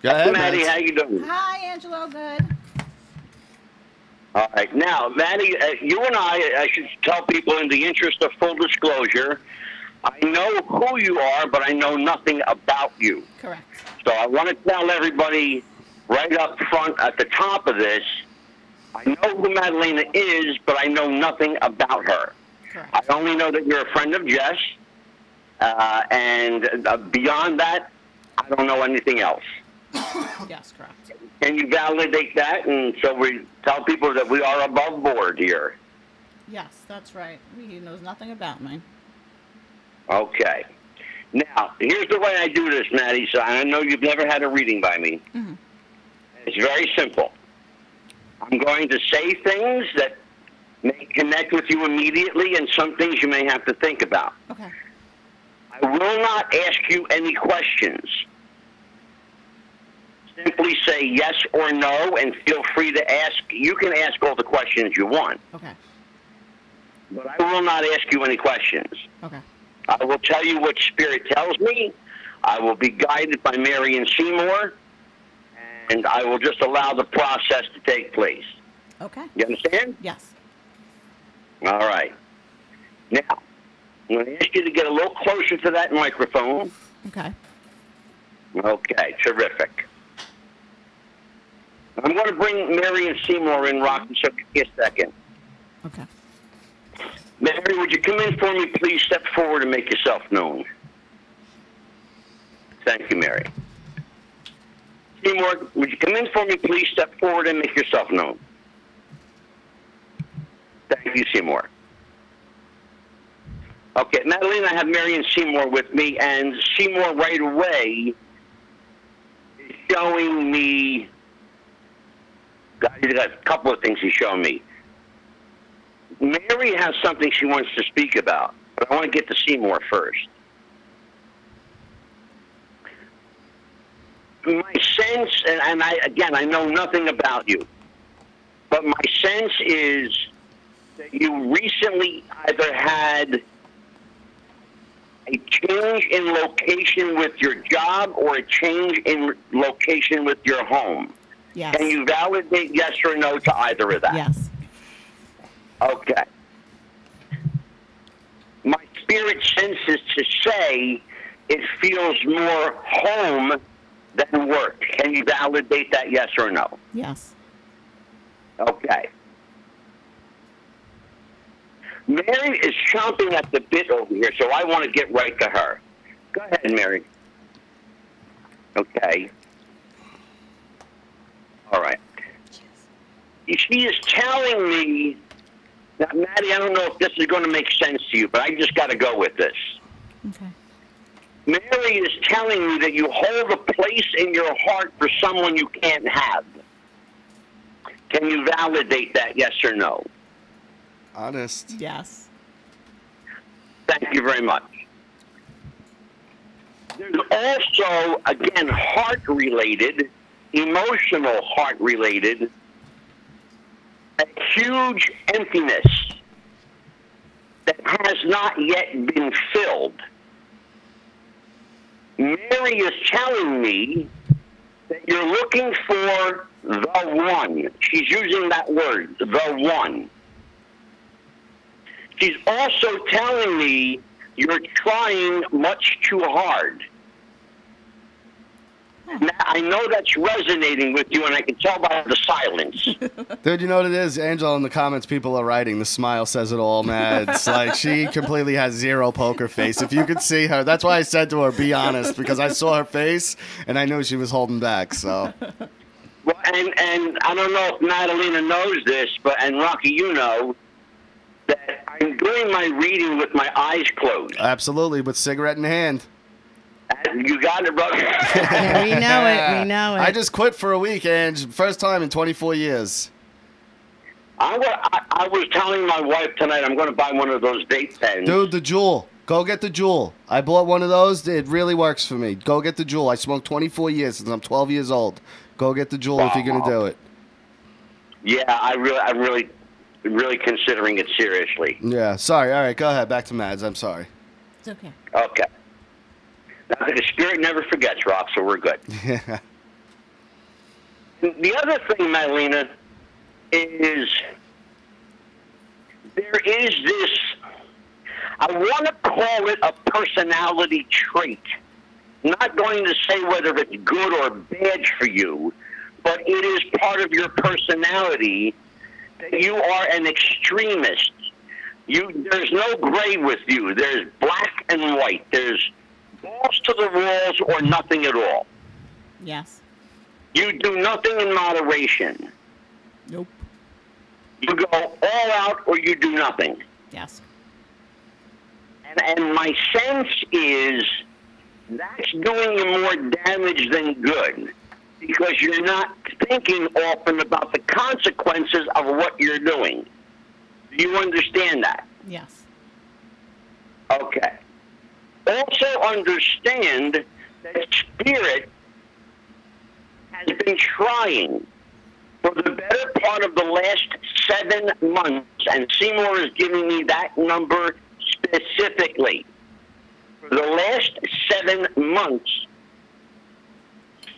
S1: Go ahead,
S4: Maddie,
S1: Mads.
S4: how you doing?
S3: Hi, Angelo. Good.
S4: All right. Now, Maddie, you and I should tell people in the interest of full disclosure, I know who you are, but I know nothing about you.
S3: Correct.
S4: So I want to tell everybody right up front at the top of this, I know who Madalena is, but I know nothing about her.
S3: Correct.
S4: I only know that you're a friend of Jess, and beyond that, I don't know anything else.
S3: Yes, correct.
S4: Can you validate that? And so we tell people that we are above board here.
S3: Yes, that's right. He knows nothing about me.
S4: Okay. Now, here's the way I do this, Maddie. So I know you've never had a reading by me.
S3: Mm-hmm.
S4: It's very simple. I'm going to say things that may connect with you immediately and some things you may have to think about.
S3: Okay.
S4: I will not ask you any questions. Simply say yes or no and feel free to ask. You can ask all the questions you want,
S3: Okay.
S4: but I will not ask you any questions.
S3: Okay.
S4: I will tell you what Spirit tells me. I will be guided by Marion Seymour, and I will just allow the process to take place.
S3: Okay.
S4: You understand?
S3: Yes.
S4: All right. Now, I'm going to ask you to get a little closer to that microphone.
S3: Okay.
S4: Okay, terrific. I'm going to bring Marion Seymour in, Rocky, so give me a second.
S3: Okay.
S4: Mary, would you come in for me, please? Step forward and make yourself known. Thank you, Mary. Seymour, would you come in for me, please? Step forward and make yourself known. Thank you, Seymour. Okay, Madalena, I have Marion Seymour with me, and Seymour right away is showing me, he's got a couple of things he's showing me. Mary has something she wants to speak about, but I want to get to Seymour first. My sense, and I know nothing about you, but my sense is that you recently either had a change in location with your job or a change in location with your home.
S3: Yes.
S4: Can you validate yes or no to either of that?
S3: Yes.
S4: Okay. My spirit senses to say it feels more home than work. Can you validate that yes or no?
S3: Yes.
S4: Okay. Mary is chomping at the bit over here, so I want to get right to her. Go ahead, Mary. Okay. All right. She is telling me Now, Maddie, I don't know if this is going to make sense to you, but I just got to go with this.
S3: Okay.
S4: Mary is telling me that you hold a place in your heart for someone you can't have. Can you validate that, yes or no?
S1: Honest.
S3: Yes.
S4: Thank you very much. There's also, again, heart-related, emotional heart-related, a huge emptiness that has not yet been filled. Mary is telling me that you're looking for the one. She's using that word, the one. She's also telling me you're trying much too hard. Now, I know that's resonating with you, and I can tell by the silence.
S1: Dude, you know what it is? Angela, in the comments, people are writing, the smile says it all, man. It's like she completely has zero poker face. If you could see her, that's why I said to her, be honest, because I saw her face, and I knew she was holding back, so.
S4: Well, and I don't know if Madalena knows this, and Rocky, you know, that I'm doing my reading with my eyes closed.
S1: Absolutely, with cigarette in hand.
S4: You got it, brother.
S2: Yeah, we know it. We know it.
S1: I just quit for a week, Ange. First time in 24 years.
S4: I was telling my wife tonight I'm going to buy one of those vape pens.
S1: Dude, the Juul. Go get the Juul. I bought one of those. It really works for me. Go get the Juul. I smoked 24 years since I'm 12 years old. Go get the Juul if you're going to do it.
S4: Yeah, I'm really considering it seriously.
S1: Yeah, sorry. All right, go ahead. Back to Mads. I'm sorry.
S3: It's okay.
S4: Okay. Now, the spirit never forgets, Rock, so we're good.
S1: Yeah.
S4: The other thing, Madalena, is there is this, I want to call it a personality trait. Not going to say whether it's good or bad for you, but it is part of your personality that you are an extremist. There's no gray with you. There's black and white. There's balls to the walls or nothing at all.
S3: Yes.
S4: You do nothing in moderation.
S3: Nope.
S4: You go all out or you do nothing.
S3: Yes.
S4: And my sense is that's doing you more damage than good because you're not thinking often about the consequences of what you're doing. Do you understand that?
S3: Yes.
S4: Okay. Also understand that Spirit has been trying for the better part of the last 7 months, and Seymour is giving me that number specifically. For the last 7 months,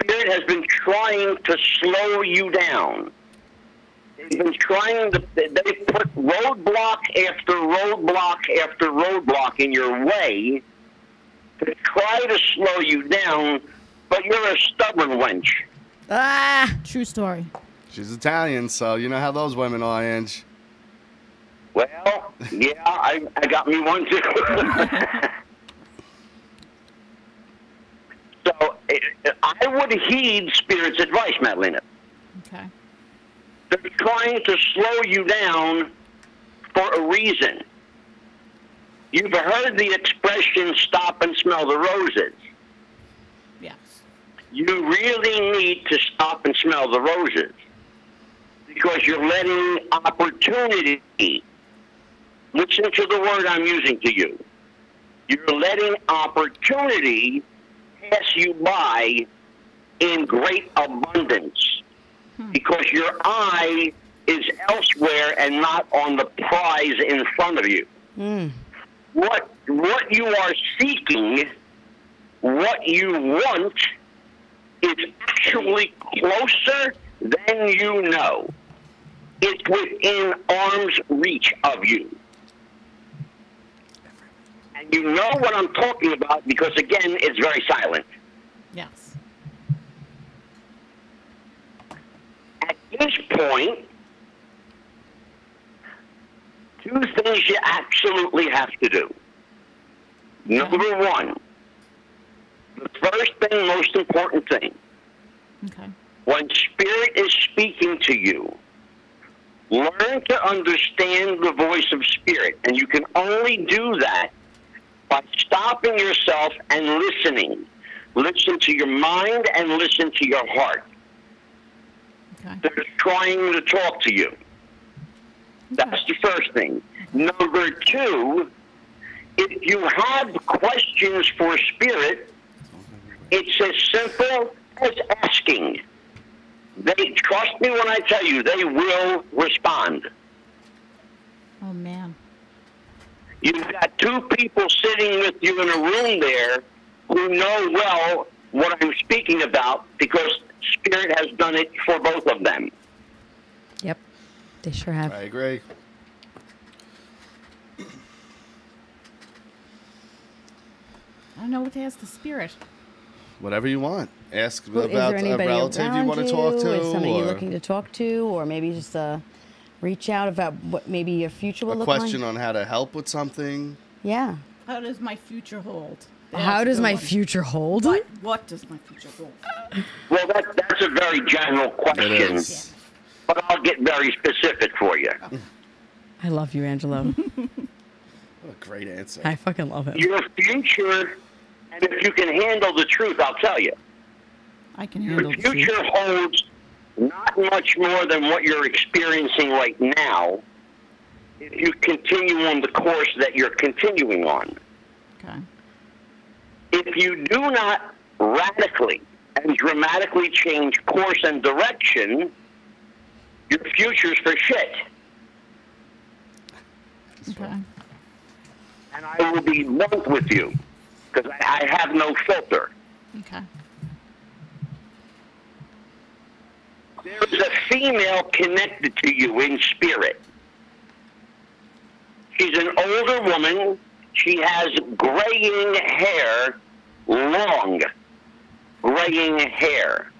S4: Spirit has been trying to slow you down. They've been trying to, they've put roadblock after roadblock after roadblock in your way to try to slow you down, but you're a stubborn wench.
S2: Ah!
S3: True story.
S1: She's Italian, so you know how those women are, Ange.
S4: Well, yeah, I got me one too. So I would heed Spirit's advice, Madalena.
S3: Okay.
S4: They're trying to slow you down for a reason. You've heard the expression, stop and smell the roses.
S3: Yes.
S4: You really need to stop and smell the roses because you're letting opportunity, listen to the word I'm using to you, you're letting opportunity pass you by in great abundance because your eye is elsewhere and not on the prize in front of you. What you are seeking, what you want, is actually closer than you know. It's within arm's reach of you. And you know what I'm talking about because, again, it's very silent.
S3: Yes.
S4: At this point, 2 things you absolutely have to do. Number 1, the first thing, most important thing,
S3: Okay.
S4: when Spirit is speaking to you, Learn to understand the voice of spirit, and you can only do that by stopping yourself and listening. Listen to your mind and listen to your heart.
S3: Okay.
S4: They're trying to talk to you. That's the first thing. Number two, if you have questions for spirit, it's as simple as asking. They trust me when I tell you, they will respond.
S3: Oh, man.
S4: You've got two people sitting with you in a room there who know well what I'm speaking about because Spirit has done it for both of them.
S2: Yep, they sure have.
S1: I agree.
S3: I don't know what to ask the spirit.
S1: Whatever you want. Ask
S2: Well,
S1: about
S2: is there
S1: a
S2: anybody
S1: relative you
S2: around
S1: want to talk to.
S2: Is somebody you're
S1: or
S2: looking to talk to, or maybe just reach out about what maybe your future will
S1: a
S2: look
S1: question
S2: like?
S1: on how to help with something.
S2: Yeah.
S3: How does my future hold?
S2: How
S3: That's a
S2: does
S3: good
S2: my
S3: one.
S2: future hold?
S3: What does my future hold?
S4: Well, that's a very general
S1: It
S4: question,
S1: is.
S4: but I'll get very specific for you.
S2: I love you, Angelo.
S1: What a great answer.
S2: I fucking love him.
S4: Your future, and if you can handle the truth, I'll tell you.
S3: I can
S4: Your
S3: handle the truth.
S4: future holds not much more than what you're experiencing right now if you continue on the course that you're continuing on.
S3: Okay.
S4: If you do not radically and dramatically change course and direction, your future's for shit.
S3: Okay.
S4: And I will be blunt with you because I have no filter.
S3: Okay.
S4: There is a female connected to you in spirit. She's an older woman. She has graying hair, long graying hair.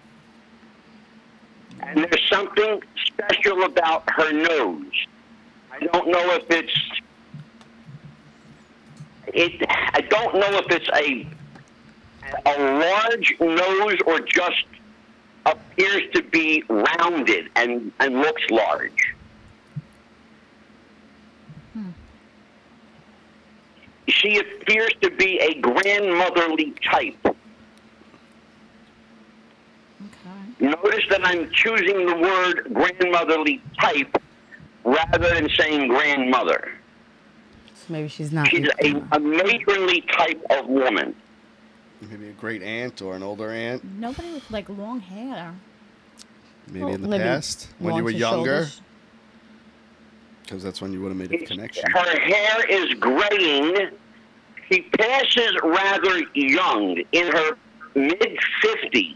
S4: And there's something special about her nose. I don't know if I don't know if it's a large nose or just appears to be rounded and looks large. She appears to be a grandmotherly type.
S3: Okay.
S4: Notice that I'm choosing the word grandmotherly type rather than saying grandmother.
S2: So maybe she's not.
S4: She's a matronly type of woman.
S1: Maybe a great aunt or an older aunt.
S3: Nobody with like long hair.
S1: Maybe
S2: Well,
S1: in the
S2: maybe
S1: past when you
S2: long
S1: were
S2: to
S1: younger.
S2: shoulders.
S1: Because that's when you would have made a connection.
S4: Her hair is graying. She passes rather young, in her mid-50s.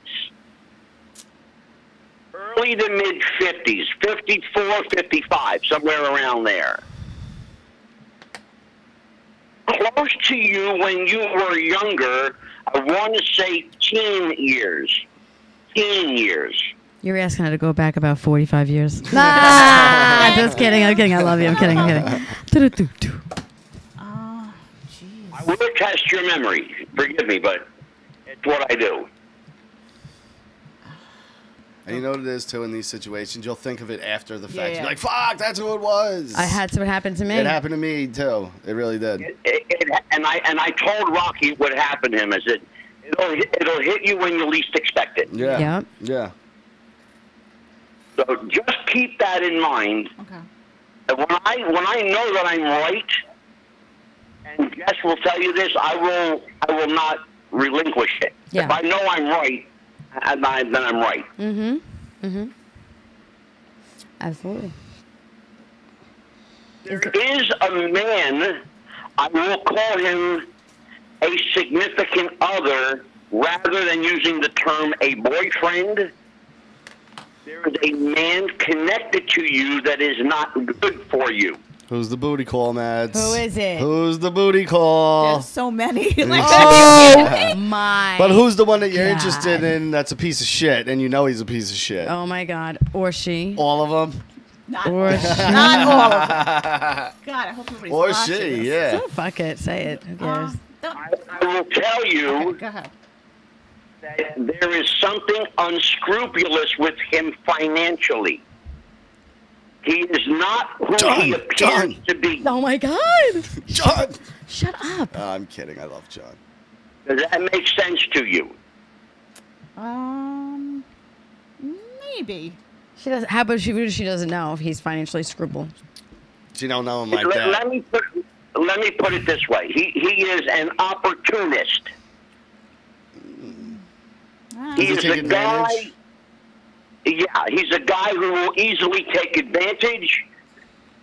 S4: Early to mid-50s, 54, 55, somewhere around there. Close to you when you were younger, I want to say teen years. Teen years.
S2: You're asking her to go back about 45 years. Nah, just kidding. I'm kidding. I love you. I'm kidding.
S3: Jeez.
S4: I will test your memory. Forgive me, but it's what I do.
S1: And you know what it is, too, in these situations? You'll think of it after the fact.
S3: Yeah.
S1: You'll be like, fuck, that's who it was.
S2: I had what happened to me.
S1: It happened to me, too. It really did.
S4: And I told Rocky what happened to him. I said, it'll hit you when you least expect it.
S1: Yeah.
S2: Yep.
S1: Yeah.
S4: So just keep that in mind.
S3: Okay.
S4: And when I know that I'm right, and Jess will tell you this, I will not relinquish it.
S2: Yeah.
S4: If I know I'm right, then I'm right.
S2: Mm-hmm. Mm-hmm. Absolutely.
S4: There is a man, I will call him a significant other rather than using the term a boyfriend. There is a man connected to you that is not good for you.
S1: Who's the booty call, Mads?
S2: Who is it?
S1: Who's the booty call?
S3: There's so many. Like,
S2: Oh my.
S1: But who's the one that you're
S2: God.
S1: interested in that's a piece of shit and you know he's a piece of shit?
S2: Oh my God. Or she.
S1: All of them?
S3: not,
S2: Or
S3: not all of them. God, I hope nobody's
S1: Or
S3: watching
S1: she,
S3: this.
S1: yeah.
S2: Oh, fuck it. Say it. Who cares?
S3: Don't-
S4: I will tell you
S3: Go ahead.
S4: that there is something unscrupulous with him financially. He is not who
S1: John,
S4: he appears
S1: John.
S4: to be.
S2: Oh my God!
S1: John.
S2: Shut up.
S1: I'm kidding. I love John.
S4: Does that make sense to you?
S3: Maybe.
S2: She doesn't. How about she doesn't know if he's financially screwed?
S1: You don't know him like that.
S4: Let me put it this way. He is an opportunist. He
S1: Does
S4: is
S1: he take
S4: a guy.
S1: advantage?
S4: Yeah, he's a guy who will easily take advantage.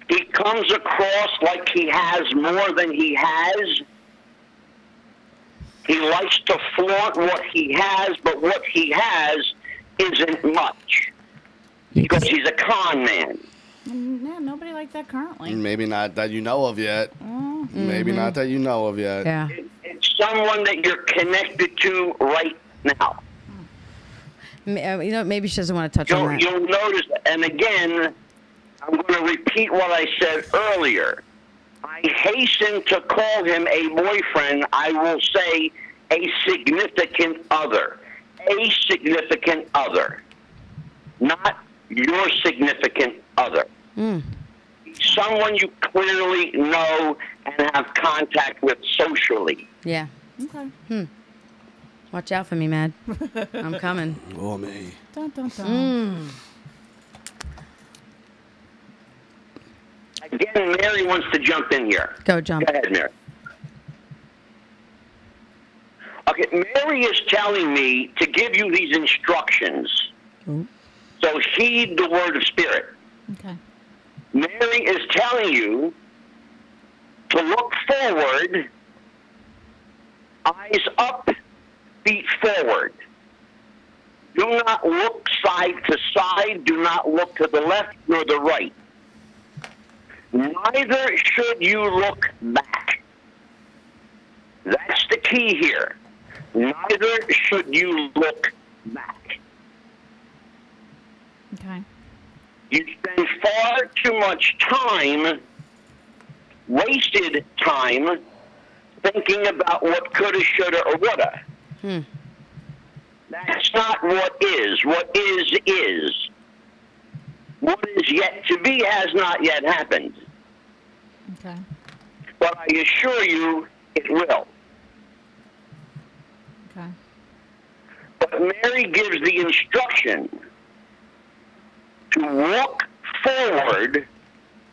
S4: He comes across like he has more than he has. He likes to flaunt what he has, but what he has isn't much. Because he's a con man.
S3: Yeah, nobody like that currently.
S1: Maybe not that you know of yet. Maybe not that you know of yet.
S2: Yeah.
S4: It's someone that you're connected to right now.
S2: Maybe she doesn't want to touch on that.
S4: You'll notice, and again, I'm going to repeat what I said earlier. I hasten to call him a boyfriend. I will say a significant other. A significant other. Not your significant other. Someone you clearly know and have contact with socially.
S2: Yeah.
S3: Okay.
S2: Watch out for me, Mad. I'm coming.
S1: Oh, me.
S3: Dun, dun, dun.
S4: Again, Mary wants to jump in here.
S2: Go, jump.
S4: Go ahead, Mary. Okay, Mary is telling me to give you these instructions. So heed the word of spirit.
S3: Okay.
S4: Mary is telling you to look forward, eyes up, feet forward. Do not look side to side. Do not look to the left nor the right. Neither should you look back. That's the key here. Neither should you look back.
S3: Okay.
S4: You spend far too much time, wasted time, thinking about what coulda, shoulda, or woulda. That's not what is. What is is. What is yet to be has not yet happened.
S3: Okay.
S4: But I assure you, it will.
S3: Okay.
S4: But Mary gives the instruction to walk forward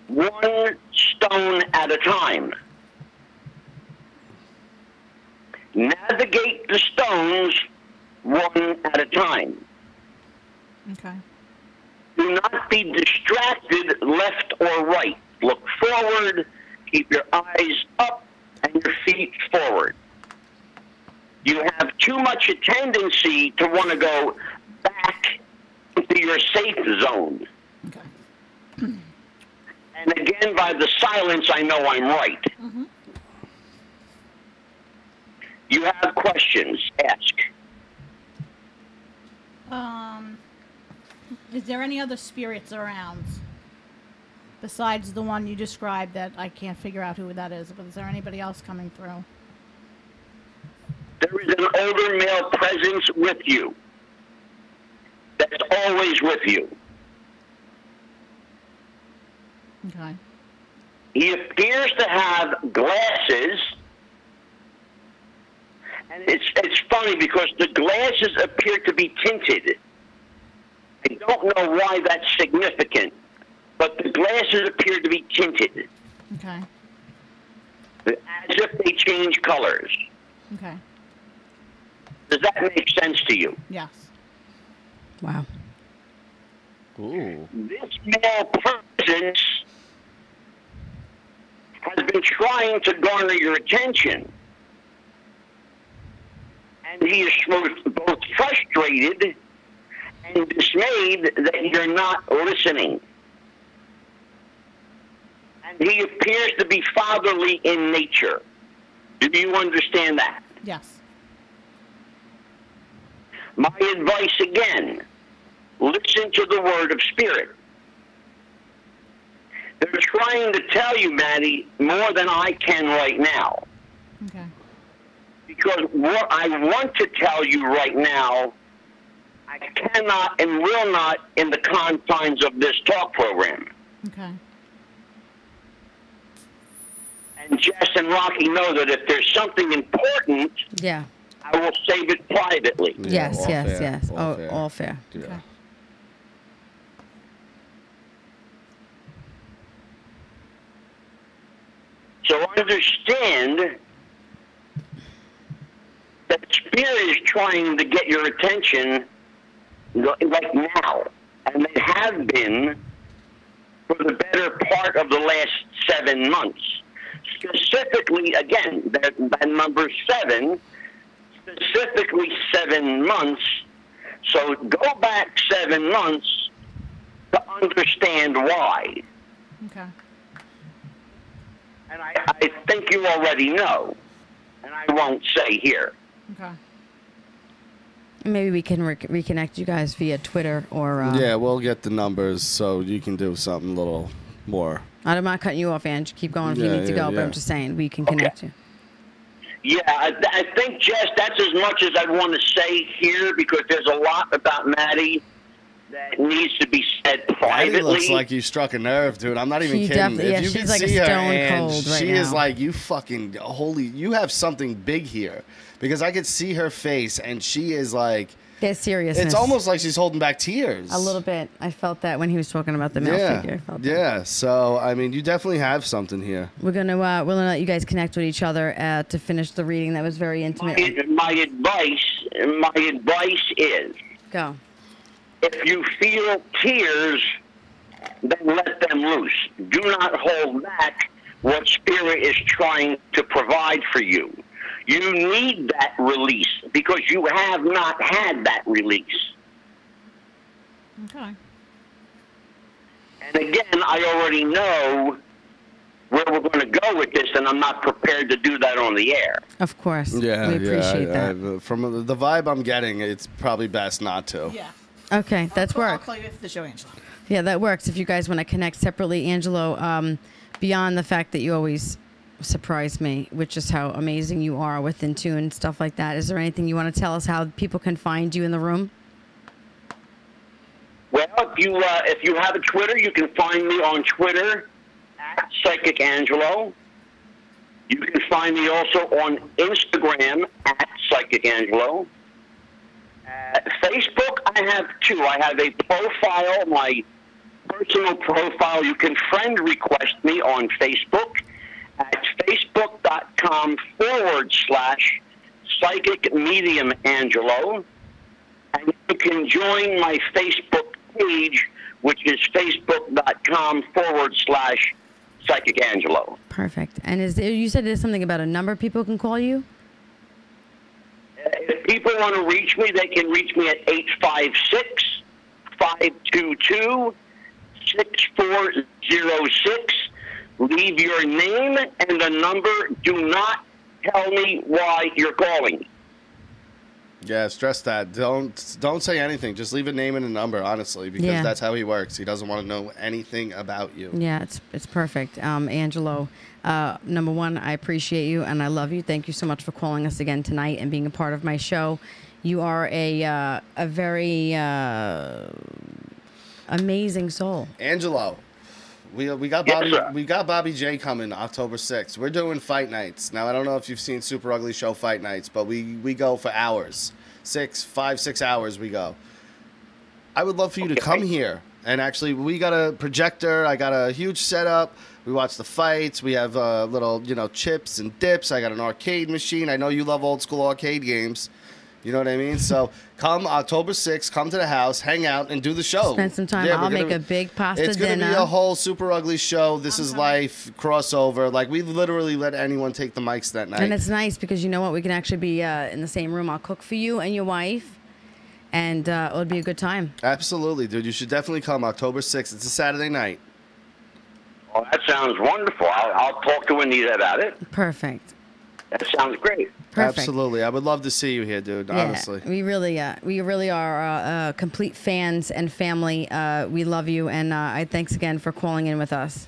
S4: one stone at a time. Navigate the stones one at a time.
S3: Okay.
S4: Do not be distracted left or right. Look forward, keep your eyes up, and your feet forward. You have too much a tendency to want to go back into your safe zone.
S3: Okay.
S4: And again, by the silence, I know I'm right. You have questions, ask.
S3: Is there any other spirits around besides the one you described that I can't figure out who that is? But is there anybody else coming through?
S4: There is an older male presence with you. That's always with you.
S3: Okay.
S4: He appears to have glasses. And it's funny because the glasses appear to be tinted. I don't know why that's significant, but the glasses appear to be tinted.
S3: Okay.
S4: As if they change colors.
S3: Okay.
S4: Does that make sense to you?
S3: Yes.
S2: Wow.
S1: Ooh.
S4: This male presence has been trying to garner your attention. And he is both frustrated and dismayed that you're not listening. And he appears to be fatherly in nature. Do you understand that?
S3: Yes.
S4: My advice again, listen to the word of spirit. They're trying to tell you, Maddie, more than I can right now.
S3: Okay.
S4: Because what I want to tell you right now, I cannot and will not in the confines of this talk program.
S3: Okay.
S4: And Jess and Rocky know that if there's something important,
S2: Yeah.
S4: I will save it privately.
S1: Yeah,
S2: Yes,
S1: all
S2: yes,
S1: fair,
S2: yes.
S1: all
S2: Oh,
S1: fair.
S2: all fair.
S1: Yeah.
S3: Okay.
S4: So understand that Spirit is trying to get your attention like now. And they have been for the better part of the last 7 months. Specifically, again, that number 7, specifically 7 months. So go back 7 months to understand why.
S3: Okay.
S4: And I think you already know, and I won't say here.
S3: Okay.
S2: Maybe we can reconnect you guys via Twitter or.
S1: Yeah, we'll get the numbers so you can do something a little more.
S2: I'm not cutting you off, Ange. Keep going if you
S1: Yeah,
S2: need to go, but
S1: yeah.
S2: I'm just saying we can connect you.
S4: Yeah, I think, Jess, that's as much as I want to say here because there's a lot about Maddie that needs to be said
S1: Maddie
S4: privately.
S1: looks like you struck a nerve, dude. I'm not even
S2: She
S1: kidding.
S2: definitely- yeah,
S1: If you
S2: she's
S1: could
S2: like a
S1: see her,
S2: stone
S1: and
S2: cold right
S1: she is
S2: now.
S1: like, you fucking holy, you have something big here. Because I could see her face, and she is like,
S2: There's seriousness.
S1: it's almost like she's holding back tears.
S2: A little bit. I felt that when he was talking about the male figure. I felt that.
S1: Yeah. So, I mean, you definitely have something here.
S2: We're gonna let you guys connect with each other to finish the reading. That was very intimate.
S4: My advice is,
S2: Go.
S4: if you feel tears, then let them loose. Do not hold back what Spirit is trying to provide for you. You need that release because you have not had that release.
S3: Okay.
S4: And again, I already know where we're going to go with this, and I'm not prepared to do that on the air.
S2: Of course.
S1: Yeah.
S2: We appreciate that.
S1: From the vibe I'm getting, it's probably best not to.
S3: Yeah.
S2: Okay, that's
S3: I'll
S2: work.
S3: call you after the show, Angela.
S2: Yeah, that works. If you guys want to connect separately, Angelo, beyond the fact that you always surprise me with just how amazing you are with In Tune and stuff like that, is there anything you want to tell us how people can find you in the room?
S4: Well, if you have a Twitter, you can find me on Twitter at Psychic Angelo. You can find me also on Instagram at Psychic Angelo. Facebook, I have 2. I have a profile, my personal profile. You can friend request me on Facebook at facebook.com/Psychic Medium Angelo. And you can join my Facebook page, which is facebook.com/Psychic Angelo.
S2: Perfect. And you said there's something about a number people can call you?
S4: If people want to reach me, they can reach me at 856-522-6406. Leave your name and the number. Do not tell me why you're calling.
S1: Yeah, stress that. Don't say anything. Just leave a name and a number, honestly, because
S2: Yeah.
S1: that's how he works. He doesn't want to know anything about you.
S2: Yeah, it's perfect. Angelo, number one, I appreciate you and I love you. Thank you so much for calling us again tonight and being a part of my show. You are a very amazing soul.
S1: Angelo, we got
S4: Yes,
S1: Bobby.
S4: sir.
S1: We got Bobby J coming October 6th. We're doing fight nights. Now I don't know if you've seen Super Ugly Show fight nights, but we go for hours. 6 hours we go. I would love for you to come here. And actually, we got a projector. I got a huge setup. We watch the fights. We have little, chips and dips. I got an arcade machine. I know you love old school arcade games. You know what I mean? So come October 6th, come to the house, hang out, and do the show.
S2: Spend some time.
S1: Yeah,
S2: I'll
S1: we're
S2: make
S1: gonna-
S2: a big pasta
S1: It's going to
S2: dinner.
S1: be a whole Super Ugly show. This is life crossover. Like, we literally let anyone take the mics that night.
S2: And it's nice because you know what? We can actually be in the same room. I'll cook for you and your wife, and it'll be a good time.
S1: Absolutely, dude. You should definitely come October 6th. It's a Saturday night.
S4: Well, that sounds wonderful. I'll talk to Anita about it.
S2: Perfect.
S4: That sounds great.
S2: Perfect.
S1: Absolutely. I would love to see you here, dude, honestly.
S2: We really are complete fans and family. We love you, and thanks again for calling in with us.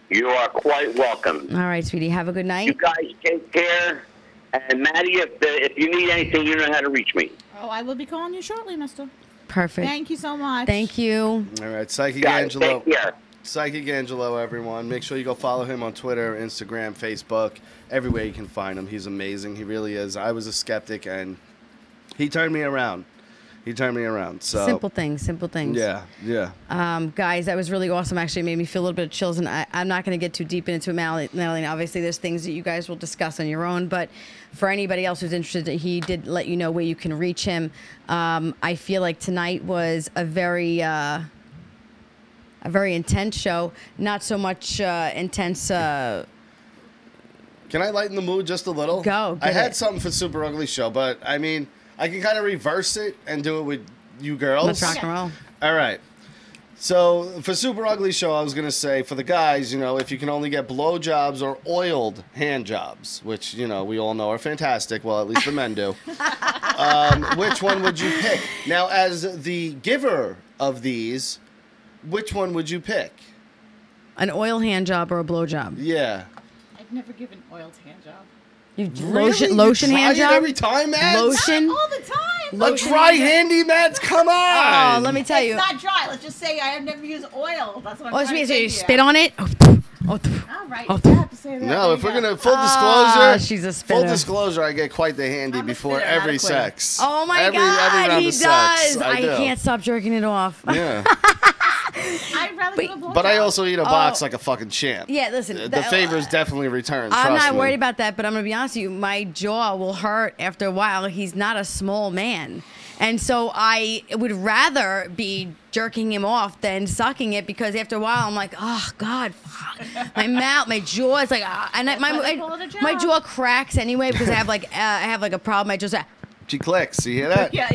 S4: You are quite welcome.
S2: All right, sweetie. Have a good
S4: You
S2: night.
S4: guys take care. And Maddie, if you need anything, you know how to reach me.
S3: Oh, I will be calling you shortly, mister.
S2: Perfect.
S3: Thank you so much.
S2: Thank you.
S1: All right, Psychic
S4: Guys,
S1: Angelo.
S4: take care.
S1: Psychic Angelo, everyone. Make sure you go follow him on Twitter, Instagram, Facebook, everywhere you can find him. He's amazing. He really is. I was a skeptic, and he turned me around. So
S2: Simple things.
S1: Yeah.
S2: Guys, that was really awesome. Actually, it made me feel a little bit of chills, and I'm not going to get too deep into it, Madeline. Obviously, there's things that you guys will discuss on your own, but for anybody else who's interested, he did let you know where you can reach him. I feel like tonight was a very intense show. Not so much intense.
S1: Can I lighten the mood just a little?
S2: Go.
S1: I had something for Super Ugly Show, but I mean, I can kind of reverse it and do it with you girls.
S2: Let's rock and roll.
S1: All right. So for Super Ugly Show, I was going to say, for the guys, if you can only get blowjobs or oiled hand jobs, which, we all know are fantastic. Well, at least the men do. Which one would you pick? Now, as the giver of these, which one would you pick?
S2: An oil hand job or a blow job?
S1: Yeah.
S3: I've never given oiled hand job.
S2: Lotion hand job?
S1: Every time, Mads?
S2: Lotion?
S3: All the time.
S1: A dry handy, Mads? Come on.
S2: Oh, let me tell you.
S3: It's not dry. Let's just say I have never used oil. That's what I'm
S2: Oh,
S3: trying to
S2: so
S3: say
S2: you
S3: to
S2: spit on it?
S3: All right.
S2: Oh,
S3: You have to say that.
S1: No,
S3: There
S1: if
S3: you
S1: we're
S3: go.
S1: going to full disclosure,
S2: she's a spitter.
S1: full disclosure, I get quite the handy
S3: I'm a
S1: before
S3: spitter, not a
S1: every
S3: quitter.
S1: sex.
S2: Oh my
S1: every
S2: God,
S1: round
S2: he
S1: of sex,
S2: does.
S1: I do.
S2: can't stop jerking it off.
S1: Yeah.
S3: I'd rather give a blowjob.
S1: But I also eat a box like a fucking champ.
S2: Yeah, listen.
S1: The favors definitely returned.
S2: I'm
S1: trust
S2: not
S1: me.
S2: worried about that, but I'm going to be honest with you. My jaw will hurt after a while. He's not a small man. And so I would rather be jerking him off than sucking it, because after a while I'm like, oh God, fuck. My mouth, my jaw is like, my jaw cracks anyway, because I have like a problem. I just
S1: She clicks. You hear that?
S3: Yeah.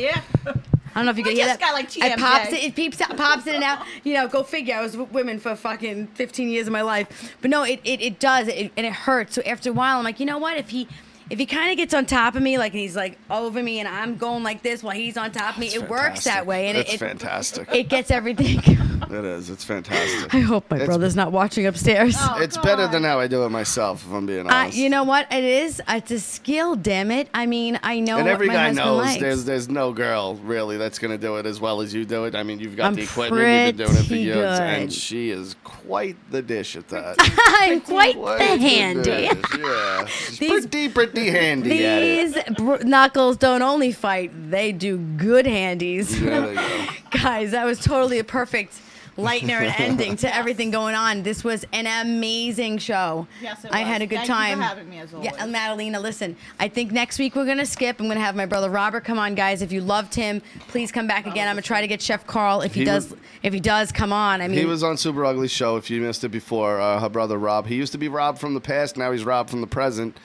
S2: I don't know if you can
S3: I
S2: hear
S3: just
S2: that.
S3: got, like,
S2: It pops in and out. Go figure. I was with women for fucking 15 years of my life. But no, it does, and it hurts. So after a while, I'm like, you know what? If he kind of gets on top of me, like he's like over me, and I'm going like this while he's on top of me, it works that way. And
S1: it's fantastic.
S2: It gets everything.
S1: It is. It's fantastic.
S2: I hope my brother's not watching upstairs.
S3: Oh,
S1: It's better than how I do it myself, if I'm being honest.
S2: You know what? It is. It's a skill, damn it. I mean, I know
S1: And every
S2: what my
S1: guy
S2: husband
S1: knows
S2: likes.
S1: there's no girl really that's going to do it as well as you do it. I mean, you've got
S2: I'm
S1: the equipment, you've been doing it for
S2: pretty
S1: years,
S2: good.
S1: and she is quite the dish at that.
S2: I'm quite the handy.
S1: dish, yeah. She's pretty handy at it.
S2: These knuckles don't only fight, they do good handies.
S1: Yeah, there you go.
S2: Guys, that was totally a perfect lightener and ending to everything going on. This was an amazing show.
S3: Yes, it
S2: I
S3: was.
S2: had a good
S3: Thank
S2: time.
S3: you for having me, as always.
S2: Yeah, Madalena, listen, I think next week we're going to skip. I'm going to have my brother Robert come on, guys. If you loved him, please come back again. I'm going to try to get Chef Carl. If he does, come on. I mean,
S1: He was on Super Ugly Show, if you missed it before. Her brother Rob. He used to be Rob from the past. Now he's Rob from the present.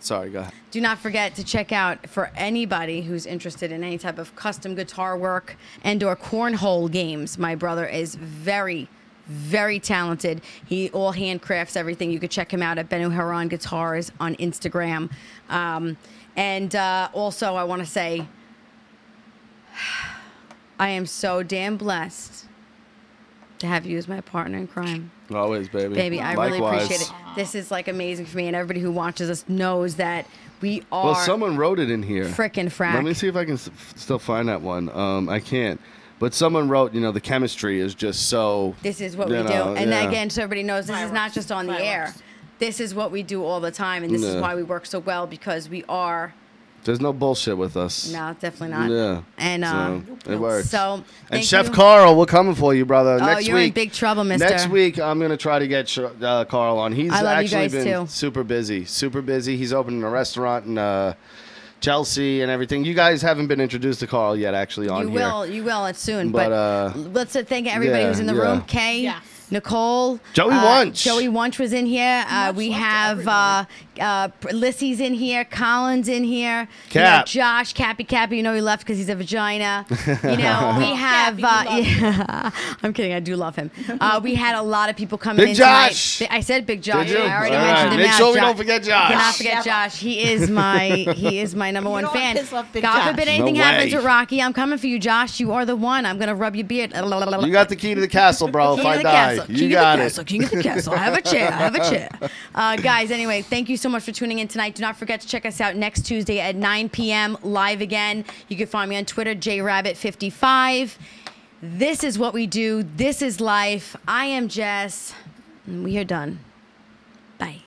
S1: Sorry, go ahead.
S2: do not forget to check out, for anybody who's interested in any type of custom guitar work and or cornhole games, my brother is very, very talented. He all handcrafts everything. You could check him out at Benu Heron Guitars on Instagram. And also, I want to say, I am so damn blessed to have you as my partner in crime.
S1: Always, baby.
S2: Baby, I
S1: Likewise.
S2: really appreciate it. This is like amazing for me, and everybody who watches us knows that we are
S1: Well, someone wrote it in here.
S2: frickin' frack.
S1: Let me see if I can still find that one. I can't. But someone wrote, the chemistry is just so...
S2: This is what we
S1: you
S2: do.
S1: know,
S2: And
S1: yeah.
S2: again, so everybody knows, this is not just on the air. This is what we do all the time, and this is
S1: Yeah.
S2: why we work so well, because we are...
S1: There's no bullshit with us.
S2: No, definitely not.
S1: Yeah.
S2: And
S1: So, it works.
S2: So,
S1: And
S2: thank
S1: Chef
S2: you.
S1: Carl, we're coming for you, brother.
S2: Oh,
S1: Next
S2: you're
S1: week,
S2: in big trouble, mister.
S1: Next week, I'm going to try to get Carl on. He's
S2: I love you
S1: actually
S2: guys,
S1: been
S2: too.
S1: super busy. Super busy. He's opening a restaurant in Chelsea and everything. You guys haven't been introduced to Carl yet, actually, on
S2: You
S1: here.
S2: will. You will. It's soon.
S1: But,
S2: let's thank everybody
S1: yeah,
S2: who's in the
S1: yeah.
S2: room. Kay,
S3: Yes.
S2: Nicole,
S1: Joey Wunsch.
S2: Joey Wunsch was in here. We
S3: love to
S2: have Lissy's in here. Colin's in here.
S1: Cap.
S2: Josh, Cappy. He left because he's a vagina. We have.
S3: Cappy, you love
S2: Yeah, I'm kidding. I do love him. We had a lot of people coming
S1: Big
S2: in
S1: Josh.
S2: tonight. I said Big Josh.
S1: Did you?
S2: I already
S1: All
S2: mentioned
S1: right.
S2: him.
S1: Make
S2: out.
S1: sure we don't forget Josh.
S2: Cannot forget
S3: Never.
S2: Josh. He is my number one
S3: don't
S2: fan.
S3: piss off Big
S2: God
S3: Josh.
S2: forbid anything
S1: No
S2: happens
S1: way.
S2: with Rocky. I'm coming for you, Josh. You are the one. I'm gonna rub your beard.
S1: You got the key to the castle, bro. If
S2: King
S1: I
S2: of the
S1: die,
S2: castle.
S1: you
S2: King
S1: got
S2: of the
S1: it.
S2: castle. King of the castle. I have a chair. Guys, anyway, thank you so much for tuning in tonight. Do not forget to check us out next Tuesday at 9 p.m. live again. You can find me on Twitter, JRabbit55. This is what we do. This is life. I am Jess. And we are done. Bye.